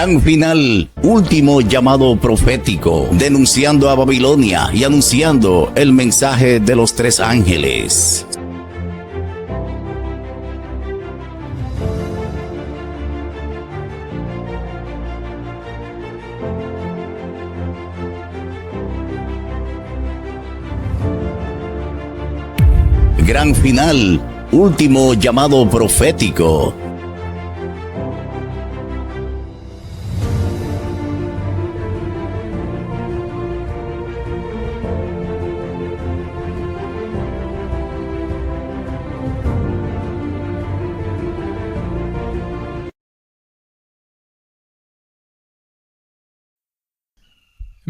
Gran final, último llamado profético, denunciando a Babilonia y anunciando el mensaje de los tres ángeles. Gran final, último llamado profético.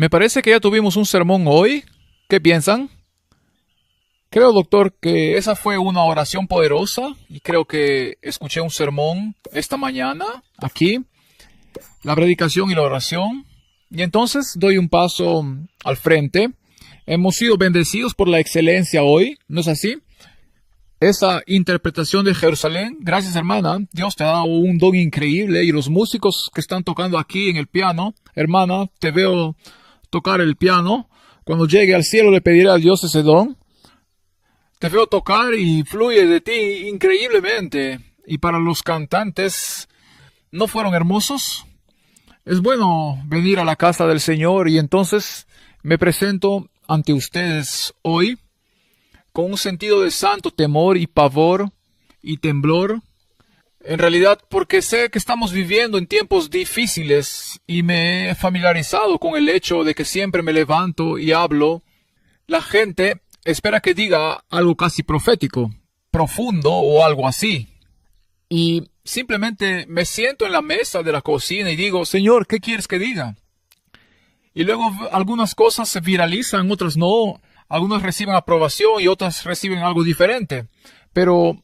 Me parece que ya tuvimos un sermón hoy. ¿Qué piensan? Creo, doctor, que esa fue una oración poderosa y creo que escuché un sermón esta mañana aquí, la predicación y la oración. Y entonces doy un paso al frente. Hemos sido bendecidos por la excelencia hoy, ¿no es así? Esa interpretación de Jerusalén, gracias hermana, Dios te ha dado un don increíble y los músicos que están tocando aquí en el piano, hermana, te veo tocar el piano. Cuando llegue al cielo le pediré a Dios ese don. Te veo tocar y fluye de ti increíblemente. Y para los cantantes, ¿no fueron hermosos? Es bueno venir a la casa del Señor y entonces me presento ante ustedes hoy con un sentido de santo temor y pavor y temblor. En realidad, porque sé que estamos viviendo en tiempos difíciles y me he familiarizado con el hecho de que siempre me levanto y hablo. La gente espera que diga algo casi profético, profundo o algo así. Y simplemente me siento en la mesa de la cocina y digo, Señor, ¿qué quieres que diga? Y luego algunas cosas se viralizan, otras no. Algunas reciben aprobación y otras reciben algo diferente. Pero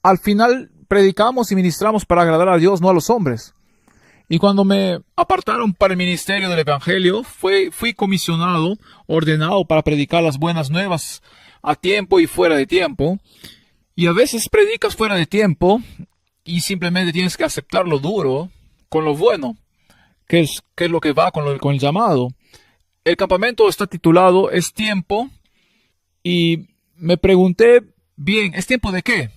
al final predicamos y ministramos para agradar a Dios, no a los hombres. Y cuando me apartaron para el ministerio del Evangelio, fui comisionado, ordenado para predicar las buenas nuevas a tiempo y fuera de tiempo. Y a veces predicas fuera de tiempo y simplemente tienes que aceptar lo duro con lo bueno, que es lo que va con el llamado. El campamento está titulado Es tiempo y me pregunté, bien, ¿es tiempo de qué?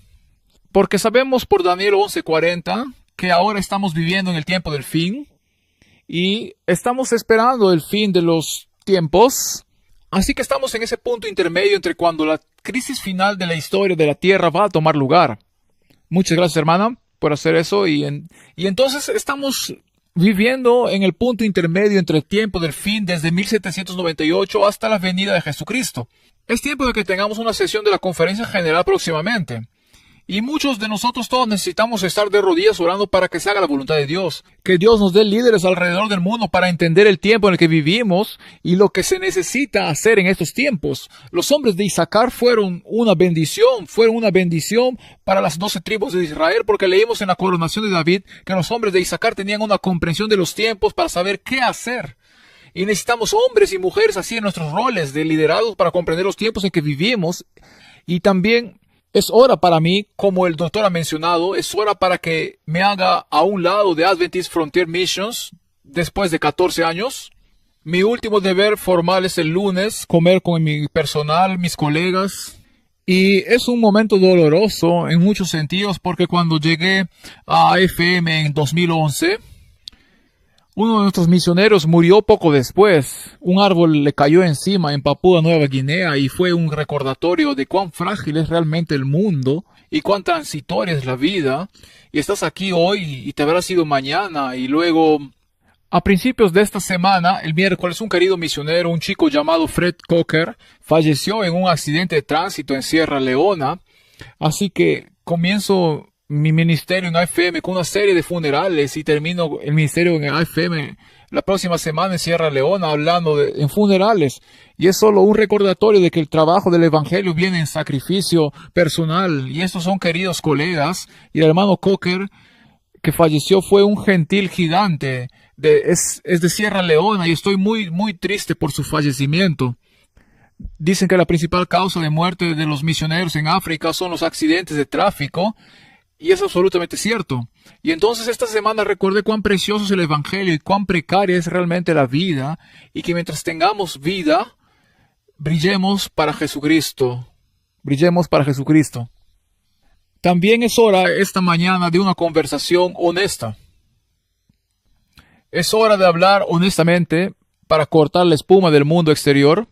Porque sabemos por Daniel 11:40 que ahora estamos viviendo en el tiempo del fin y estamos esperando el fin de los tiempos. Así que estamos en ese punto intermedio entre cuando la crisis final de la historia de la tierra va a tomar lugar. Muchas gracias, hermana, por hacer eso. Y entonces estamos viviendo en el punto intermedio entre el tiempo del fin desde 1798 hasta la venida de Jesucristo. Es tiempo de que tengamos una sesión de la Conferencia General próximamente. Y muchos de nosotros todos necesitamos estar de rodillas orando para que se haga la voluntad de Dios. Que Dios nos dé líderes alrededor del mundo para entender el tiempo en el que vivimos y lo que se necesita hacer en estos tiempos. Los hombres de Isaacar fueron una bendición para las 12 tribus de Israel, porque leímos en la coronación de David que los hombres de Isaacar tenían una comprensión de los tiempos para saber qué hacer. Y necesitamos hombres y mujeres así en nuestros roles de liderados para comprender los tiempos en que vivimos. Y también es hora para mí, como el doctor ha mencionado, es hora para que me haga a un lado de Adventist Frontier Missions después de 14 años. Mi último deber formal es el lunes, comer con mi personal, mis colegas. Y es un momento doloroso en muchos sentidos porque cuando llegué a FM en 2011, uno de nuestros misioneros murió poco después. Un árbol le cayó encima en Papúa Nueva Guinea y fue un recordatorio de cuán frágil es realmente el mundo y cuán transitoria es la vida. Y estás aquí hoy y te habrás ido mañana. Y luego, a principios de esta semana, el miércoles, un querido misionero, un chico llamado Fred Cocker, falleció en un accidente de tránsito en Sierra Leona. Así que comienzo mi ministerio en AFM con una serie de funerales y termino el ministerio en AFM la próxima semana en Sierra Leona hablando en funerales. Y es solo un recordatorio de que el trabajo del Evangelio viene en sacrificio personal. Y estos son queridos colegas. Y el hermano Cocker, que falleció, fue un gentil gigante. Es de Sierra Leona y estoy muy, muy triste por su fallecimiento. Dicen que la principal causa de muerte de los misioneros en África son los accidentes de tráfico. Y es absolutamente cierto. Y entonces esta semana recordé cuán precioso es el Evangelio y cuán precaria es realmente la vida, y que mientras tengamos vida, brillemos para Jesucristo. Brillemos para Jesucristo. También es hora esta mañana de una conversación honesta. Es hora de hablar honestamente para cortar la espuma del mundo exterior.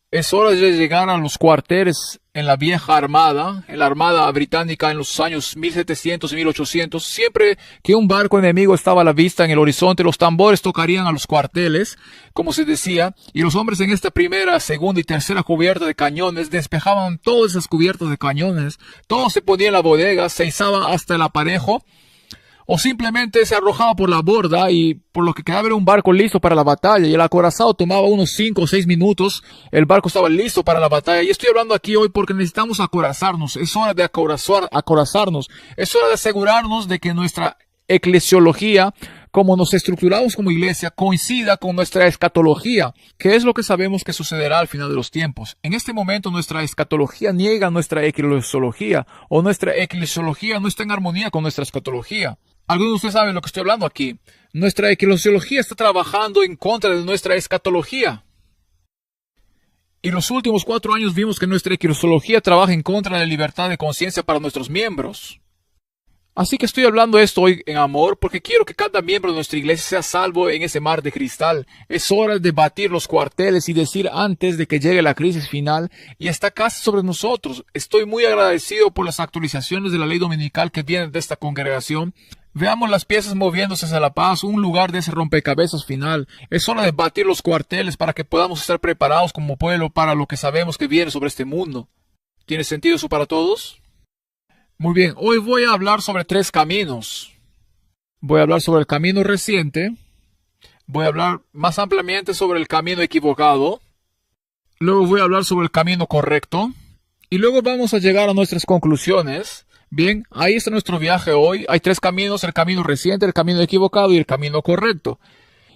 Es hora de llegar a los cuarteles en la vieja armada, en la armada británica en los años 1700 y 1800. Siempre que un barco enemigo estaba a la vista en el horizonte, los tambores tocarían a los cuarteles, como se decía, y los hombres en esta primera, segunda y tercera cubierta de cañones despejaban todas esas cubiertas de cañones. Todo se ponía en la bodega, se izaba hasta el aparejo, o simplemente se arrojaba por la borda, y por lo que quedaba era un barco listo para la batalla, y el acorazado tomaba unos 5 o 6 minutos, el barco estaba listo para la batalla. Y estoy hablando aquí hoy porque necesitamos acorazarnos, es hora de acorazarnos, es hora de asegurarnos de que nuestra eclesiología, como nos estructuramos como iglesia, coincida con nuestra escatología, que es lo que sabemos que sucederá al final de los tiempos. En este momento nuestra escatología niega nuestra eclesiología, o nuestra eclesiología no está en armonía con nuestra escatología. Algunos de ustedes saben lo que estoy hablando aquí. Nuestra eclesiología está trabajando en contra de nuestra escatología. Y los últimos 4 años vimos que nuestra eclesiología trabaja en contra de la libertad de conciencia para nuestros miembros. Así que estoy hablando esto hoy en amor porque quiero que cada miembro de nuestra iglesia sea salvo en ese mar de cristal. Es hora de batir los cuarteles y decir antes de que llegue la crisis final, y está casi sobre nosotros. Estoy muy agradecido por las actualizaciones de la ley dominical que vienen de esta congregación. Veamos las piezas moviéndose hacia la paz, un lugar de ese rompecabezas final. Es hora de batir los cuarteles para que podamos estar preparados como pueblo para lo que sabemos que viene sobre este mundo. ¿Tiene sentido eso para todos? Muy bien, hoy voy a hablar sobre 3 caminos. Voy a hablar sobre el camino reciente. Voy a hablar más ampliamente sobre el camino equivocado. Luego voy a hablar sobre el camino correcto. Y luego vamos a llegar a nuestras conclusiones. Bien, ahí está nuestro viaje hoy. Hay 3 caminos: el camino reciente, el camino equivocado y el camino correcto.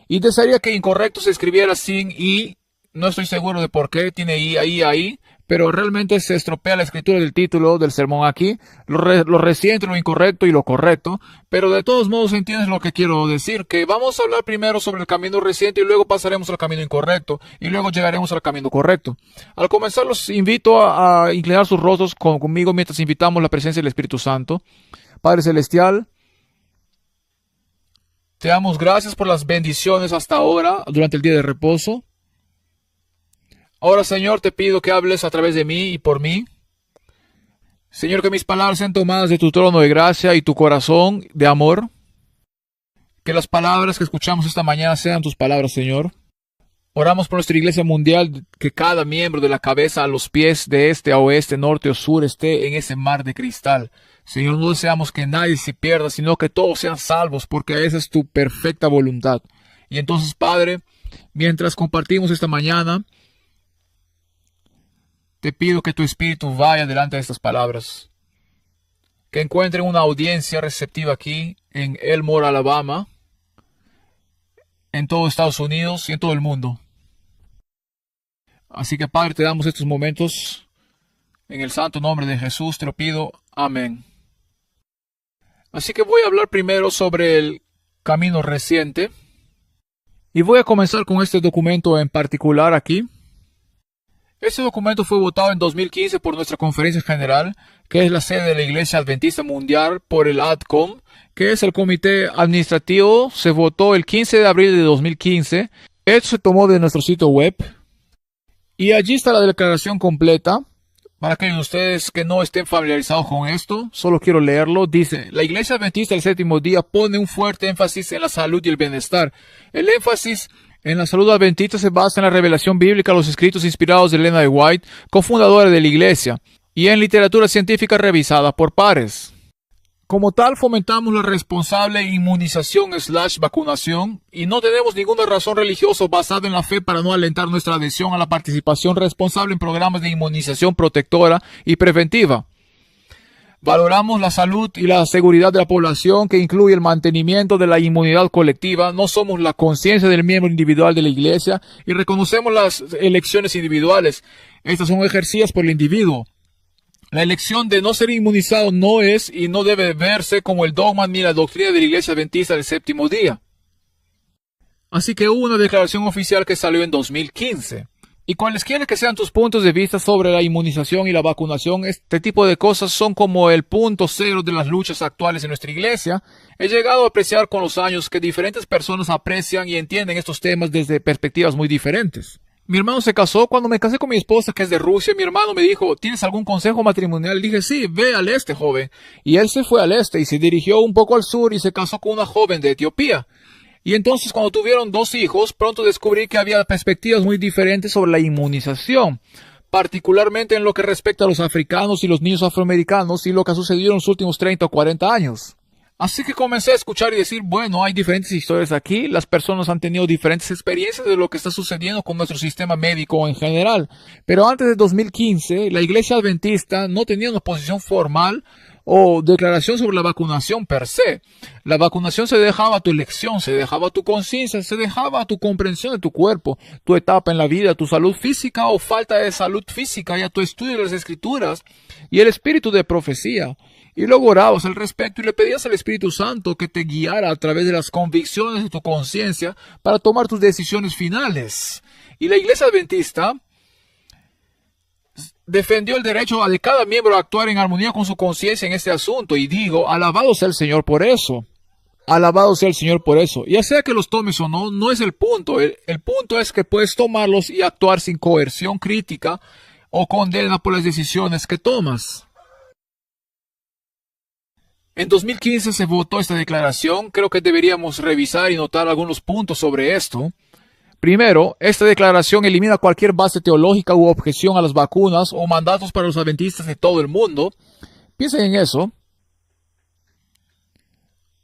Y desearía que incorrecto se escribiera sin I. No estoy seguro de por qué tiene I ahí. Pero realmente se estropea la escritura del título del sermón aquí. Lo reciente, lo incorrecto y lo correcto. Pero de todos modos entiendes lo que quiero decir. Que vamos a hablar primero sobre el camino reciente y luego pasaremos al camino incorrecto. Y luego llegaremos al camino correcto. Al comenzar los invito a inclinar sus rostros conmigo mientras invitamos la presencia del Espíritu Santo. Padre Celestial, te damos gracias por las bendiciones hasta ahora durante el día de reposo. Ahora, Señor, te pido que hables a través de mí y por mí. Señor, que mis palabras sean tomadas de tu trono de gracia y tu corazón de amor. Que las palabras que escuchamos esta mañana sean tus palabras, Señor. Oramos por nuestra iglesia mundial, que cada miembro de la cabeza a los pies, de este a oeste, norte o sur, esté en ese mar de cristal. Señor, no deseamos que nadie se pierda, sino que todos sean salvos, porque esa es tu perfecta voluntad. Y entonces, Padre, mientras compartimos esta mañana, te pido que tu Espíritu vaya delante de estas palabras. Que encuentren una audiencia receptiva aquí en Elmore, Alabama, en todo Estados Unidos y en todo el mundo. Así que, Padre, te damos estos momentos. En el santo nombre de Jesús te lo pido. Amén. Así que voy a hablar primero sobre el camino reciente. Y voy a comenzar con este documento en particular aquí. Este documento fue votado en 2015 por nuestra conferencia general, que es la sede de la Iglesia Adventista Mundial, por el ADCOM, que es el comité administrativo. Se votó el 15 de abril de 2015. Esto se tomó de nuestro sitio web. Y allí está la declaración completa. Para aquellos de ustedes que no estén familiarizados con esto, solo quiero leerlo. Dice: la Iglesia Adventista del Séptimo Día pone un fuerte énfasis en la salud y el bienestar. El énfasis en la salud adventista se basa en la revelación bíblica, los escritos inspirados de Elena de White, cofundadora de la Iglesia, y en literatura científica revisada por pares. Como tal, fomentamos la responsable inmunización/vacunación y no tenemos ninguna razón religiosa basada en la fe para no alentar nuestra adhesión a la participación responsable en programas de inmunización protectora y preventiva. Valoramos la salud y la seguridad de la población, que incluye el mantenimiento de la inmunidad colectiva. No somos la conciencia del miembro individual de la Iglesia y reconocemos las elecciones individuales. Estas son ejercidas por el individuo. La elección de no ser inmunizado no es y no debe verse como el dogma ni la doctrina de la Iglesia Adventista del Séptimo Día. Así que hubo una declaración oficial que salió en 2015. Y cualesquiera que sean tus puntos de vista sobre la inmunización y la vacunación, este tipo de cosas son como el punto cero de las luchas actuales en nuestra iglesia. He llegado a apreciar con los años que diferentes personas aprecian y entienden estos temas desde perspectivas muy diferentes. Mi hermano se casó. Cuando me casé con mi esposa, que es de Rusia, mi hermano me dijo, ¿tienes algún consejo matrimonial? Le dije, sí, ve al este, joven. Y él se fue al este y se dirigió un poco al sur y se casó con una joven de Etiopía. Y entonces, cuando tuvieron 2 hijos, pronto descubrí que había perspectivas muy diferentes sobre la inmunización, particularmente en lo que respecta a los africanos y los niños afroamericanos y lo que ha sucedido en los últimos 30 o 40 años. Así que comencé a escuchar y decir, bueno, hay diferentes historias aquí, las personas han tenido diferentes experiencias de lo que está sucediendo con nuestro sistema médico en general. Pero antes de 2015, la Iglesia Adventista no tenía una posición formal o declaración sobre la vacunación per se. La vacunación se dejaba a tu elección, se dejaba a tu conciencia, se dejaba a tu comprensión de tu cuerpo, tu etapa en la vida, tu salud física o falta de salud física y a tu estudio de las Escrituras y el espíritu de profecía. Y luego orabas al respecto y le pedías al Espíritu Santo que te guiara a través de las convicciones de tu conciencia para tomar tus decisiones finales. Y la Iglesia Adventista defendió el derecho de cada miembro a actuar en armonía con su conciencia en este asunto. Y digo, alabado sea el Señor por eso. Alabado sea el Señor por eso. Ya sea que los tomes o no, no es el punto. El punto es que puedes tomarlos y actuar sin coerción crítica o condena por las decisiones que tomas. En 2015 se votó esta declaración. Creo que deberíamos revisar y notar algunos puntos sobre esto. Primero, esta declaración elimina cualquier base teológica u objeción a las vacunas o mandatos para los adventistas de todo el mundo. Piensen en eso.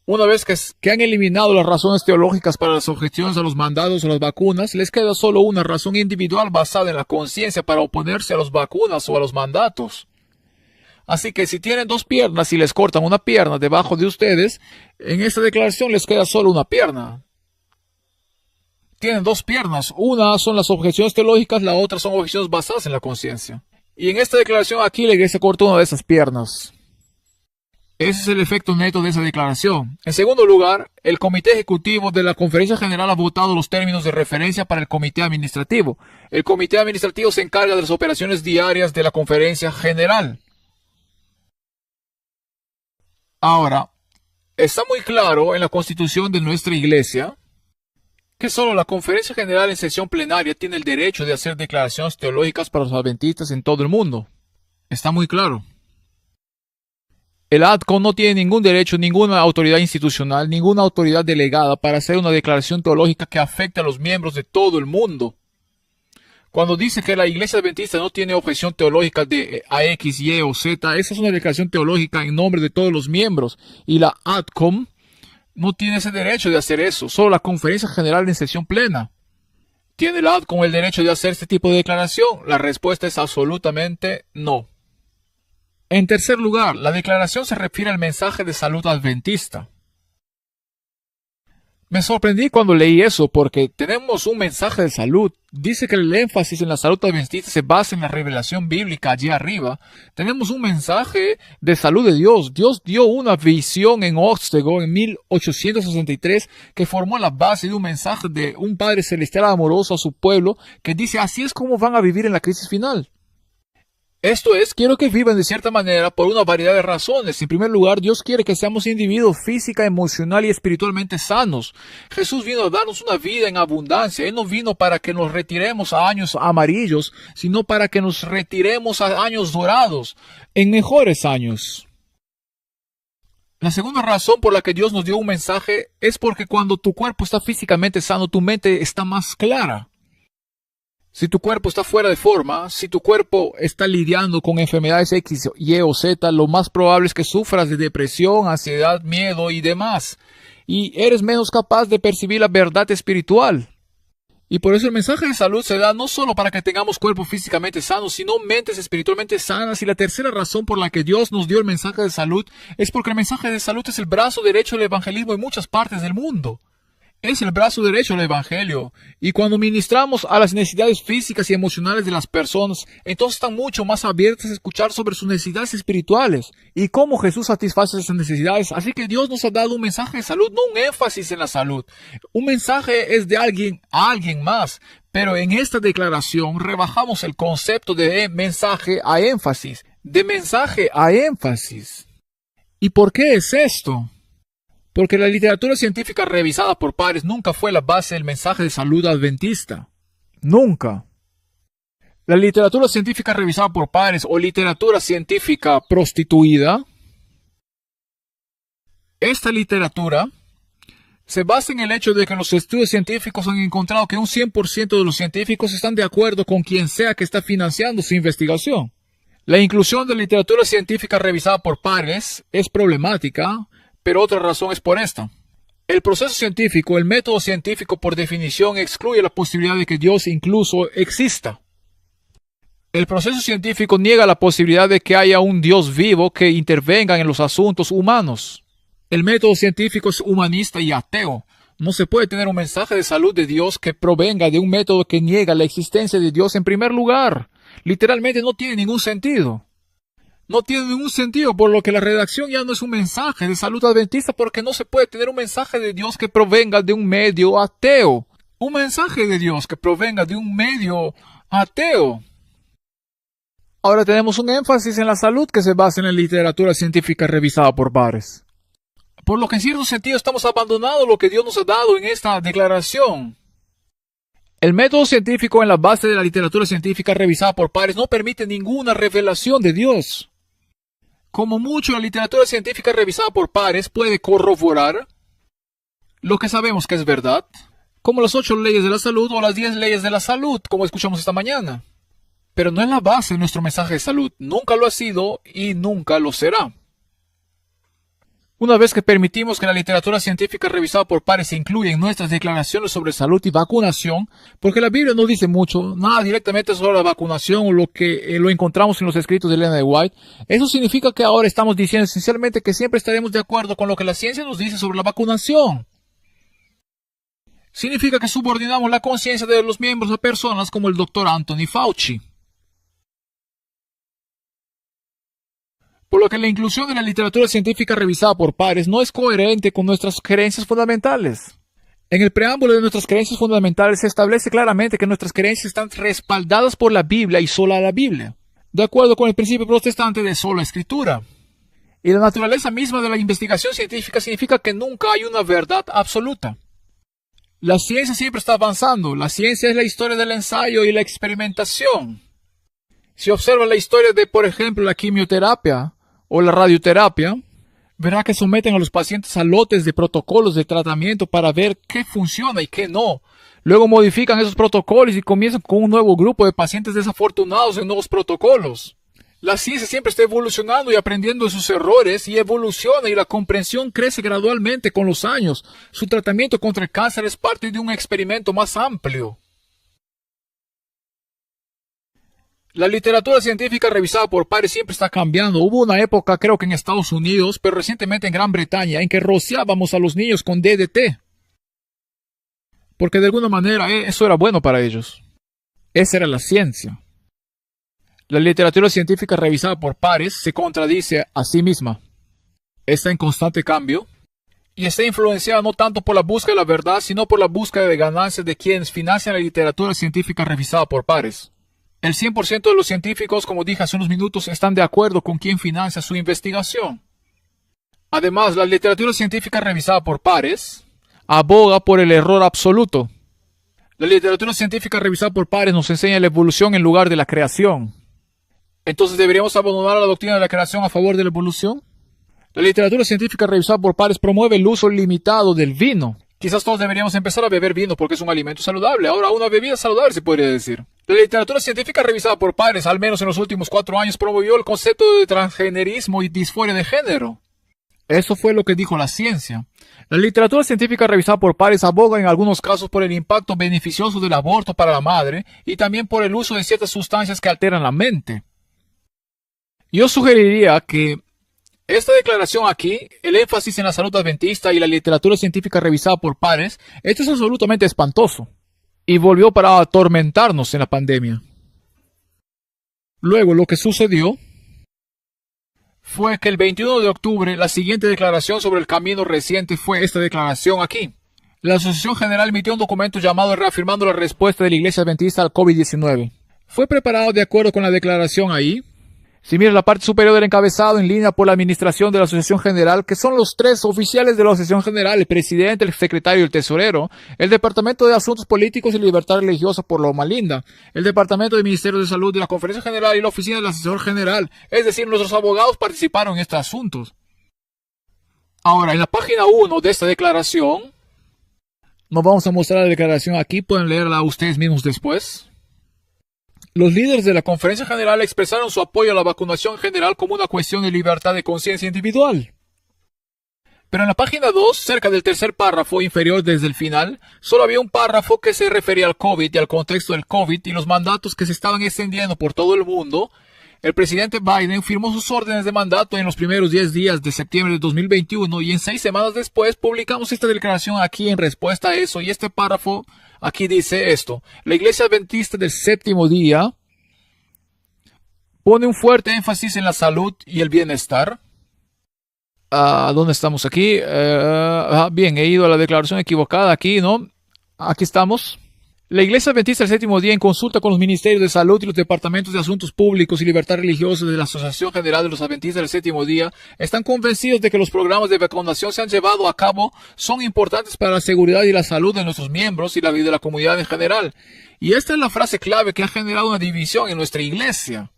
Una vez que han eliminado las razones teológicas para las objeciones a los mandatos o las vacunas, les queda solo una razón individual basada en la conciencia para oponerse a las vacunas o a los mandatos. Así que si tienen 2 piernas y les cortan una pierna debajo de ustedes, en esta declaración les queda solo una pierna. Tienen 2 piernas. Una son las objeciones teológicas, la otra son objeciones basadas en la conciencia. Y en esta declaración aquí la iglesia cortó una de esas piernas. Ese es el efecto neto de esa declaración. En segundo lugar, el Comité Ejecutivo de la Conferencia General ha votado los términos de referencia para el Comité Administrativo. El Comité Administrativo se encarga de las operaciones diarias de la Conferencia General. Ahora, está muy claro en la Constitución de nuestra iglesia que solo la Conferencia General en sesión plenaria tiene el derecho de hacer declaraciones teológicas para los adventistas en todo el mundo. Está muy claro. El ADCON no tiene ningún derecho, ninguna autoridad institucional, ninguna autoridad delegada para hacer una declaración teológica que afecte a los miembros de todo el mundo. Cuando dice que la Iglesia Adventista no tiene objeción teológica de a X, Y o Z, esa es una declaración teológica en nombre de todos los miembros. Y la ADCOM no tiene ese derecho de hacer eso. Solo la Conferencia General en sesión plena. ¿Tiene la ADCOM el derecho de hacer este tipo de declaración? La respuesta es absolutamente no. En tercer lugar, la declaración se refiere al mensaje de salud adventista. Me sorprendí cuando leí eso porque tenemos un mensaje de salud. Dice que el énfasis en la salud adventista se basa en la revelación bíblica allí arriba. Tenemos un mensaje de salud de Dios. Dios dio una visión en Otsego en 1863 que formó la base de un mensaje de un Padre Celestial amoroso a su pueblo que dice así es como van a vivir en la crisis final. Esto es, quiero que vivan de cierta manera por una variedad de razones. En primer lugar, Dios quiere que seamos individuos física, emocional y espiritualmente sanos. Jesús vino a darnos una vida en abundancia. Él no vino para que nos retiremos a años amarillos, sino para que nos retiremos a años dorados, en mejores años. La segunda razón por la que Dios nos dio un mensaje es porque cuando tu cuerpo está físicamente sano, tu mente está más clara. Si tu cuerpo está fuera de forma, si tu cuerpo está lidiando con enfermedades X, Y o Z, lo más probable es que sufras de depresión, ansiedad, miedo y demás. Y eres menos capaz de percibir la verdad espiritual. Y por eso el mensaje de salud se da no solo para que tengamos cuerpos físicamente sanos, sino mentes espiritualmente sanas. Y la tercera razón por la que Dios nos dio el mensaje de salud es porque el mensaje de salud es el brazo derecho del evangelismo en muchas partes del mundo. Es el brazo derecho del Evangelio. Y cuando ministramos a las necesidades físicas y emocionales de las personas, entonces están mucho más abiertas a escuchar sobre sus necesidades espirituales y cómo Jesús satisface esas necesidades. Así que Dios nos ha dado un mensaje de salud, no un énfasis en la salud. Un mensaje es de alguien a alguien más. Pero en esta declaración rebajamos el concepto de mensaje a énfasis. De mensaje a énfasis. ¿Y por qué es esto? Porque la literatura científica revisada por pares nunca fue la base del mensaje de salud adventista. Nunca. La literatura científica revisada por pares o literatura científica prostituida, esta literatura se basa en el hecho de que los estudios científicos han encontrado que un 100% de los científicos están de acuerdo con quien sea que está financiando su investigación. La inclusión de literatura científica revisada por pares es problemática, pero otra razón es por esta. El proceso científico, el método científico por definición excluye la posibilidad de que Dios incluso exista. El proceso científico niega la posibilidad de que haya un Dios vivo que intervenga en los asuntos humanos. El método científico es humanista y ateo. No se puede tener un mensaje de salud de Dios que provenga de un método que niega la existencia de Dios en primer lugar. Literalmente no tiene ningún sentido. No tiene ningún sentido, por lo que la redacción ya no es un mensaje de salud adventista, porque no se puede tener un mensaje de Dios que provenga de un medio ateo. Un mensaje de Dios que provenga de un medio ateo. Ahora tenemos un énfasis en la salud que se basa en la literatura científica revisada por pares. Por lo que en cierto sentido estamos abandonando lo que Dios nos ha dado en esta declaración. El método científico en la base de la literatura científica revisada por pares no permite ninguna revelación de Dios. Como mucho, la literatura científica revisada por pares puede corroborar lo que sabemos que es verdad, como las 8 leyes de la salud o las 10 leyes de la salud, como escuchamos esta mañana. Pero no es la base de nuestro mensaje de salud. Nunca lo ha sido y nunca lo será. Una vez que permitimos que la literatura científica revisada por pares se incluya en nuestras declaraciones sobre salud y vacunación, porque la Biblia no dice mucho, nada directamente sobre la vacunación o lo que lo encontramos en los escritos de Elena de White, eso significa que ahora estamos diciendo esencialmente que siempre estaremos de acuerdo con lo que la ciencia nos dice sobre la vacunación. Significa que subordinamos la conciencia de los miembros a personas como el Dr. Anthony Fauci. Por lo que la inclusión de la literatura científica revisada por pares no es coherente con nuestras creencias fundamentales. En el preámbulo de nuestras creencias fundamentales se establece claramente que nuestras creencias están respaldadas por la Biblia y sola la Biblia, de acuerdo con el principio protestante de sola escritura. Y la naturaleza misma de la investigación científica significa que nunca hay una verdad absoluta. La ciencia siempre está avanzando. La ciencia es la historia del ensayo y la experimentación. Si observa la historia de, por ejemplo, la quimioterapia o la radioterapia, verá que someten a los pacientes a lotes de protocolos de tratamiento para ver qué funciona y qué no. Luego modifican esos protocolos y comienzan con un nuevo grupo de pacientes desafortunados en nuevos protocolos. La ciencia siempre está evolucionando y aprendiendo de sus errores y evoluciona y la comprensión crece gradualmente con los años. Su tratamiento contra el cáncer es parte de un experimento más amplio. La literatura científica revisada por pares siempre está cambiando. Hubo una época, creo que en Estados Unidos, pero recientemente en Gran Bretaña, en que rociábamos a los niños con DDT. Porque de alguna manera eso era bueno para ellos. Esa era la ciencia. La literatura científica revisada por pares se contradice a sí misma. Está en constante cambio y está influenciada no tanto por la búsqueda de la verdad, sino por la búsqueda de ganancias de quienes financian la literatura científica revisada por pares. El 100% de los científicos, como dije hace unos minutos, están de acuerdo con quien financia su investigación. Además, la literatura científica revisada por pares aboga por el error absoluto. La literatura científica revisada por pares nos enseña la evolución en lugar de la creación. Entonces, ¿deberíamos abandonar la doctrina de la creación a favor de la evolución? La literatura científica revisada por pares promueve el uso limitado del vino. Quizás todos deberíamos empezar a beber vino porque es un alimento saludable. Ahora, una bebida saludable se podría decir. La literatura científica revisada por pares, al menos en los últimos 4 años, promovió el concepto de transgenerismo y disforia de género. Eso fue lo que dijo la ciencia. La literatura científica revisada por pares aboga en algunos casos por el impacto beneficioso del aborto para la madre y también por el uso de ciertas sustancias que alteran la mente. Yo sugeriría que Esta declaración aquí, el énfasis en la salud adventista y la literatura científica revisada por pares, esto es absolutamente espantoso. Y volvió para atormentarnos en la pandemia. Luego, lo que sucedió fue que el 21 de octubre, la siguiente declaración sobre el camino reciente fue esta declaración aquí. La Asociación General emitió un documento llamado reafirmando la respuesta de la Iglesia Adventista al COVID-19. Fue preparado de acuerdo con la declaración ahí. Si miras la parte superior del encabezado en línea por la administración de la Asociación General, que son los tres oficiales de la Asociación General, el presidente, el secretario y el tesorero, el Departamento de Asuntos Políticos y Libertad Religiosa por Loma Linda, el Departamento de Ministerio de Salud de la Conferencia General y la Oficina del Asesor General, es decir, nuestros abogados participaron en estos asuntos. Ahora, en la página 1 de esta declaración, nos vamos a mostrar la declaración aquí, pueden leerla ustedes mismos después. Los líderes de la Conferencia General expresaron su apoyo a la vacunación general como una cuestión de libertad de conciencia individual. Pero en la página 2, cerca del tercer párrafo inferior desde el final, solo había un párrafo que se refería al COVID y al contexto del COVID y los mandatos que se estaban extendiendo por todo el mundo. El presidente Biden firmó sus órdenes de mandato en los primeros 10 días de septiembre de 2021 y en 6 semanas después publicamos esta declaración aquí en respuesta a eso y este párrafo aquí dice esto. La Iglesia Adventista del Séptimo Día pone un fuerte énfasis en la salud y el bienestar. ¿Dónde estamos aquí? Bien, he ido a la declaración equivocada aquí, ¿no? Aquí estamos. La Iglesia Adventista del Séptimo Día, en consulta con los Ministerios de Salud y los Departamentos de Asuntos Públicos y Libertad Religiosa de la Asociación General de los Adventistas del Séptimo Día, están convencidos de que los programas de vacunación se han llevado a cabo son importantes para la seguridad y la salud de nuestros miembros y la vida de la comunidad en general. Y esta es la frase clave que ha generado una división en nuestra Iglesia.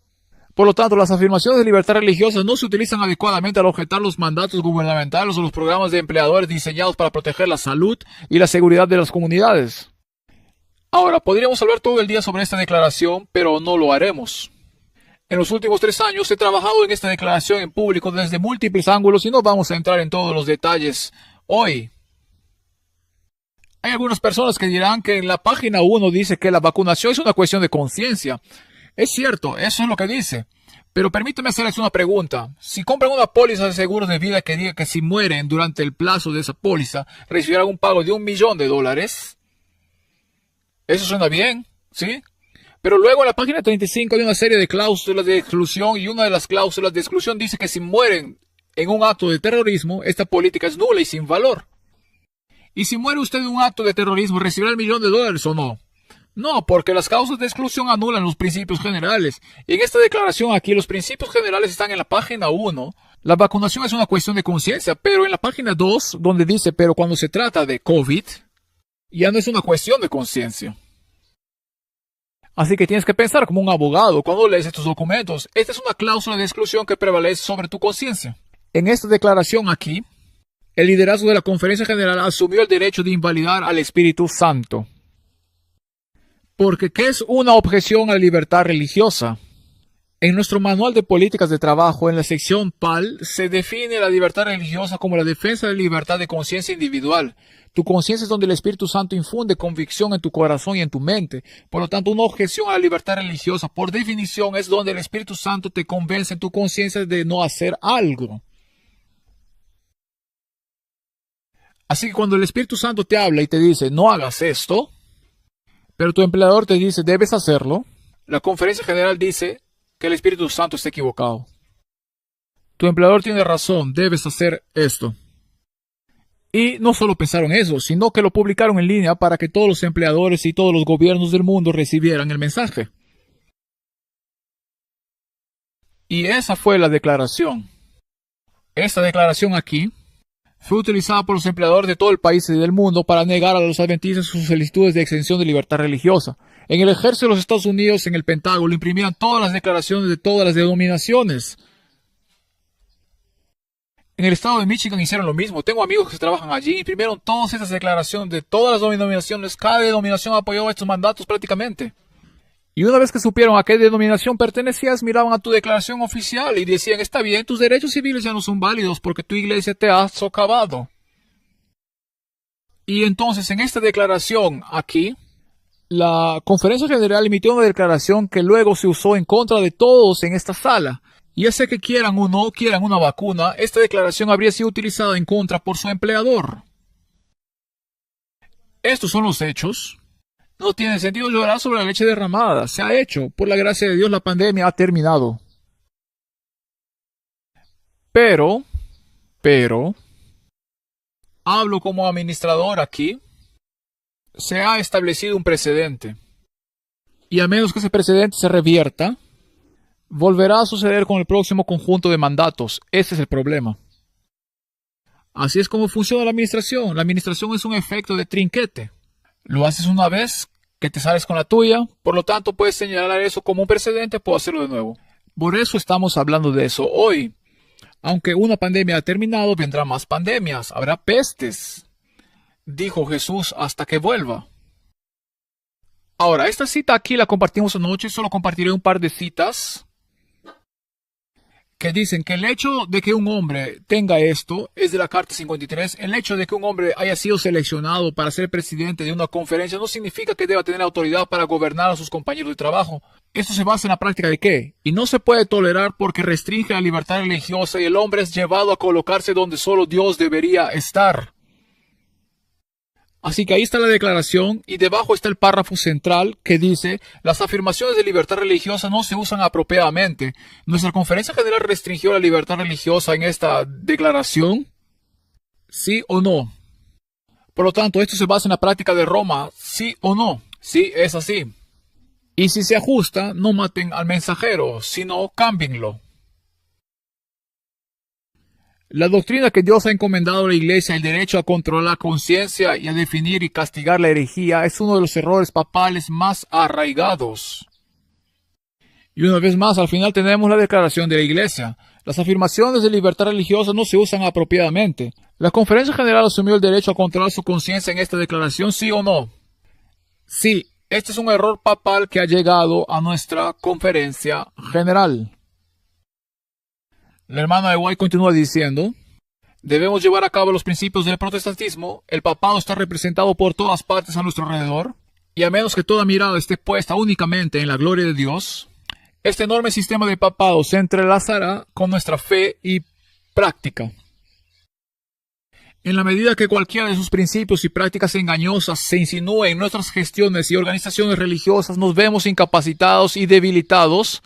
Por lo tanto, las afirmaciones de libertad religiosa no se utilizan adecuadamente al objetar los mandatos gubernamentales o los programas de empleadores diseñados para proteger la salud y la seguridad de las comunidades. Ahora, podríamos hablar todo el día sobre esta declaración, pero no lo haremos. En los últimos 3 años he trabajado en esta declaración en público desde múltiples ángulos y no vamos a entrar en todos los detalles hoy. Hay algunas personas que dirán que en la página 1 dice que la vacunación es una cuestión de conciencia. Es cierto, eso es lo que dice. Pero permíteme hacerles una pregunta. Si compran una póliza de seguros de vida que diga que si mueren durante el plazo de esa póliza, recibirán un pago de $1.000.000, eso suena bien, ¿sí? Pero luego en la página 35 hay una serie de cláusulas de exclusión y una de las cláusulas de exclusión dice que si mueren en un acto de terrorismo, esta política es nula y sin valor. Y si muere usted en un acto de terrorismo, ¿recibirá $1.000.000 o no? No, porque las causas de exclusión anulan los principios generales. Y en esta declaración aquí, los principios generales están en la página 1. La vacunación es una cuestión de conciencia, pero en la página 2, donde dice, pero cuando se trata de COVID, ya no es una cuestión de conciencia. Así que tienes que pensar como un abogado cuando lees estos documentos. Esta es una cláusula de exclusión que prevalece sobre tu conciencia. En esta declaración aquí, el liderazgo de la Conferencia General asumió el derecho de invalidar al Espíritu Santo. Porque, ¿qué es una objeción a la libertad religiosa? En nuestro manual de políticas de trabajo, en la sección PAL, se define la libertad religiosa como la defensa de la libertad de conciencia individual. Tu conciencia es donde el Espíritu Santo infunde convicción en tu corazón y en tu mente. Por lo tanto, una objeción a la libertad religiosa, por definición, es donde el Espíritu Santo te convence en tu conciencia de no hacer algo. Así que cuando el Espíritu Santo te habla y te dice, no hagas esto, pero tu empleador te dice, debes hacerlo, la Conferencia General dice que el Espíritu Santo está equivocado. Tu empleador tiene razón, debes hacer esto. Y no solo pensaron eso, sino que lo publicaron en línea para que todos los empleadores y todos los gobiernos del mundo recibieran el mensaje. Y esa fue la declaración. Esta declaración aquí fue utilizada por los empleadores de todo el país y del mundo para negar a los adventistas sus solicitudes de exención de libertad religiosa. En el ejército de los Estados Unidos, en el Pentágono, imprimían todas las declaraciones de todas las denominaciones. En el estado de Michigan hicieron lo mismo. Tengo amigos que trabajan allí. Imprimieron todas estas declaraciones de todas las denominaciones. Cada denominación apoyó estos mandatos prácticamente. Y una vez que supieron a qué denominación pertenecías, miraban a tu declaración oficial y decían, está bien, tus derechos civiles ya no son válidos porque tu iglesia te ha socavado. Y entonces en esta declaración aquí, la Conferencia General emitió una declaración que luego se usó en contra de todos en esta sala. Ya sea que quieran o no quieran una vacuna, esta declaración habría sido utilizada en contra por su empleador. Estos son los hechos. No tiene sentido llorar sobre la leche derramada. Se ha hecho. Por la gracia de Dios, la pandemia ha terminado. Pero, hablo como administrador aquí. Se ha establecido un precedente. Y a menos que ese precedente se revierta, volverá a suceder con el próximo conjunto de mandatos. Ese es el problema. Así es como funciona la administración. La administración es un efecto de trinquete. Lo haces una vez, que te sales con la tuya, por lo tanto puedes señalar eso como un precedente, puedo hacerlo de nuevo. Por eso estamos hablando de eso hoy. Aunque una pandemia ha terminado, vendrán más pandemias, habrá pestes, dijo Jesús, hasta que vuelva. Ahora, esta cita aquí la compartimos anoche, solo compartiré un par de citas que dicen que el hecho de que un hombre tenga esto es de la Carta 53. El hecho de que un hombre haya sido seleccionado para ser presidente de una conferencia no significa que deba tener autoridad para gobernar a sus compañeros de trabajo. Esto se basa en la práctica de qué, y no se puede tolerar porque restringe la libertad religiosa y el hombre es llevado a colocarse donde solo Dios debería estar. Así que ahí está la declaración y debajo está el párrafo central que dice: las afirmaciones de libertad religiosa no se usan apropiadamente. ¿Nuestra conferencia general restringió la libertad religiosa en esta declaración? ¿Sí o no? Por lo tanto, esto se basa en la práctica de Roma. ¿Sí o no? Sí, es así. Y si se ajusta, no maten al mensajero, sino cámbienlo. La doctrina que Dios ha encomendado a la Iglesia, el derecho a controlar la conciencia y a definir y castigar la herejía, es uno de los errores papales más arraigados. Y una vez más, al final tenemos la declaración de la Iglesia. Las afirmaciones de libertad religiosa no se usan apropiadamente. ¿La Conferencia General asumió el derecho a controlar su conciencia en esta declaración, sí o no? Sí, este es un error papal que ha llegado a nuestra Conferencia General. La hermana de White continúa diciendo: debemos llevar a cabo los principios del protestantismo. El papado está representado por todas partes a nuestro alrededor, y a menos que toda mirada esté puesta únicamente en la gloria de Dios, este enorme sistema de papado se entrelazará con nuestra fe y práctica. En la medida que cualquiera de sus principios y prácticas engañosas se insinúe en nuestras gestiones y organizaciones religiosas, nos vemos incapacitados y debilitados,